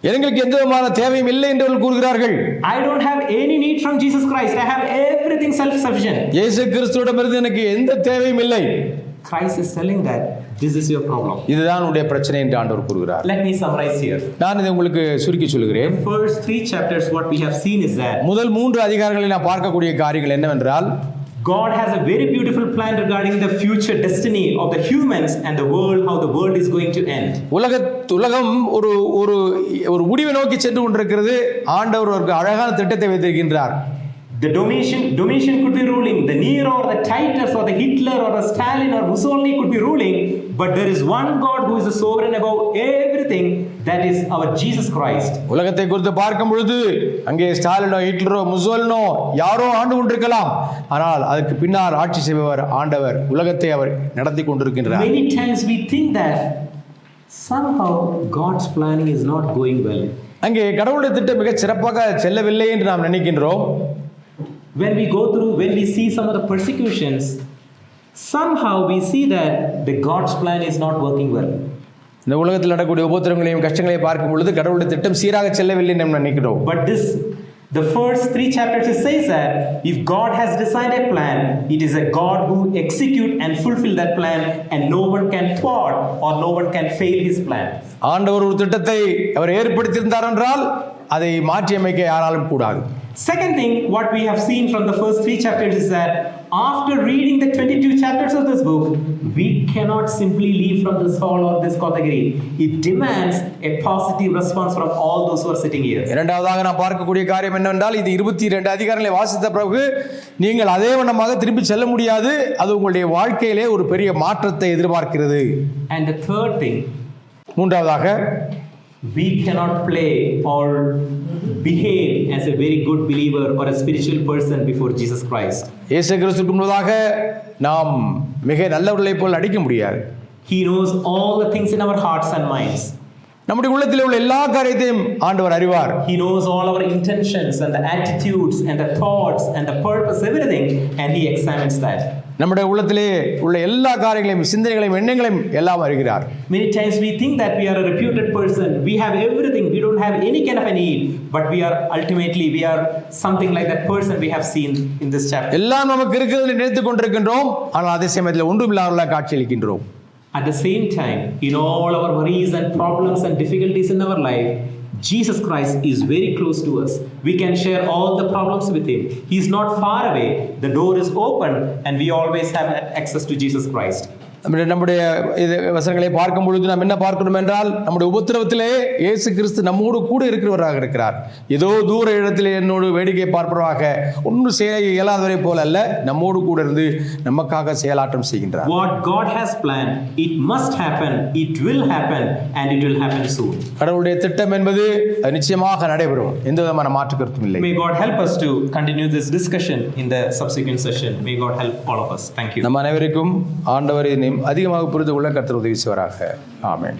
Speaker 1: எங்களுக்கு எந்த விதமான தேவையும் இல்லை என்று அவர்கள் கூறுகிறார்கள்.
Speaker 2: I don't have any need from Jesus Christ. I have everything self-sufficient.
Speaker 1: இயேசு கிறிஸ்துவிடமிருந்து எனக்கு எந்த தேவையும் இல்லை.
Speaker 2: Christ is telling that this is your problem.
Speaker 1: இதுதான் உடைய பிரச்சனை என்று ஆண்டவர் கூறுகிறார்.
Speaker 2: Let me summarize here.
Speaker 1: நான் இதை உங்களுக்கு சுருக்கி சொல்கிறேன்.
Speaker 2: First 3 chapters what we have seen is that
Speaker 1: முதல் 3 அதிகாரங்களில் நான் பார்க்கக்கூடிய காரியங்கள் என்னவென்றால்,
Speaker 2: God has a very beautiful plan regarding the future destiny of the humans and the world, how the world is going to end.
Speaker 1: உலகம் ஒரு ஒரு ஒரு முடிவை நோக்கி சென்று கொண்டிருக்கிறது. ஆண்டவர் ஒரு அழகான திட்டத்தை வைத்திருக்கின்றார்.
Speaker 2: The Domitian could be ruling, the Nero or the Titus or the Hitler or the Stalin or Mussolini could be ruling, but there is one God who is the sovereign above everything, that is our Jesus Christ.
Speaker 1: உலகத்தை குறித்து பார்க்கும் பொழுது அங்கே ஸ்டாலினோ, ஹிட்லரோ, முசோலினோ யாரோ ஆண்டு கொண்டிருக்கலாம். ஆனால் அதுக்கு பின்னால் ஆட்சி செய்பவர் ஆண்டவர். உலகத்தை அவர் நடத்தி கொண்டிருக்கின்றார்.
Speaker 2: Many times we think that somehow God's planning is not going well.
Speaker 1: அங்கே கடவுளுடைய திட்டம் மிக சிறப்பாக செல்லவில்லை என்று நாம் நினைக்கின்றோம்.
Speaker 2: When we see some of the persecutions, somehow we see that the God's plan is not working well.
Speaker 1: இந்த உலகத்தில் நடக்கக்கூடிய உபத்திரங்களையும் கஷ்டங்களையும் பார்க்கும் பொழுது கடவுளுடைய திட்டம் சீராக செல்லவில்லை என்று நாம் நினைக்கிறோம்.
Speaker 2: But the first 3 chapters it says that if God has designed a plan, it is a God who execute and fulfill that plan, and no one can thwart or no one can fail his plan.
Speaker 1: ஆண்டவர் ஒரு திட்டத்தை அவர் ஏற்படுத்தியிருந்தார் என்றால் அதை மாற்றி அமைக்க யாராலும் கூடாது.
Speaker 2: Second thing, what we have seen from the first 3 chapters is that after reading the 22 chapters of this book, we cannot simply leave from this hall or this category. It demands a positive response from all those who are sitting here.
Speaker 1: இரண்டாவதாக நான் பார்க்கக்கூடிய காரியம் என்னவென்றால், இது 22 அதிகாரங்களை வாசித்த பிறகு நீங்கள் அதே வண்ணமாக திரும்பி செல்ல முடியாது. அது உங்களுடைய வாழ்க்கையிலே ஒரு பெரிய மாற்றத்தை எதிர்பார்க்கிறது.
Speaker 2: And the third thing,
Speaker 1: மூன்றாவதாக,
Speaker 2: we cannot play or behave as a very good believer or a spiritual person before Jesus Christ.
Speaker 1: இயேசு கிறிஸ்துவுக்கு முன்னதாக நாம் மிக நல்லவர்களைப் போல் நடிக்க முடியாது.
Speaker 2: He knows all the things in our hearts and minds.
Speaker 1: நம்முடைய உள்ளத்தில் உள்ள எல்லா காரியத்தையும் ஆண்டவர் அறிவார்.
Speaker 2: He knows all our intentions and the attitudes and the thoughts and the purpose, everything, and he examines that.
Speaker 1: நம்முடைய உள்ளத்திலே உள்ள எல்லா காரியங்களையும், சிந்தனைகளையும், எண்ணங்களையும் எல்லாம் அறிகிறார்.
Speaker 2: Many times we think that we are a reputed person, we have everything, we don't have any kind of a need, but we are something like that person we have seen in this chapter.
Speaker 1: எல்லாம் நமக்கு இருக்கிறது என்று நினைத்துக் கொண்டிருக்கின்றோம். ஆனால் அதே சமயத்தில் ஒன்றுமில்லாதவர்களாக காட்சியளிக்கின்றோம்.
Speaker 2: At the same time, in all our worries and problems and difficulties in our life, Jesus Christ is very close to us. We can share all the problems with him. He is not far away. The door is open and we always have access to Jesus Christ.
Speaker 1: நம்முடைய வசனங்களை பார்க்கும் பொழுது நாம் என்ன பார்க்கணும் என்றால், நம்முடைய உபத்திரவத்திலே இயேசு கிறிஸ்து நம்மோடு கூட இருக்கிறவராக இருக்கிறார். ஏதோ தூர இடத்தில் என்னோடு வேடிக்கை பார்ப்பவராக, ஒன்றும் செய்ய இயலாதவரை போல அல்ல, நம்மோடு கூட இருந்து நமக்காக செயலாற்றம் செய்கின்றார்.
Speaker 2: What God has planned, it must happen, it will happen, and it will happen soon.
Speaker 1: கடவுளுடைய திட்டம் என்பது நிச்சயமாக நடைபெறும். எந்த விதமான மாற்று கருத்தும் இல்லை.
Speaker 2: May God help us to continue this discussion in the subsequent session. May God help all of us. Thank you.
Speaker 1: நம் அனைவருக்கும் ஆண்டவரை அதிகமாக புரிந்து கொள்ள கர்த்தர் உதவி செய்வாராக. ஆமென்.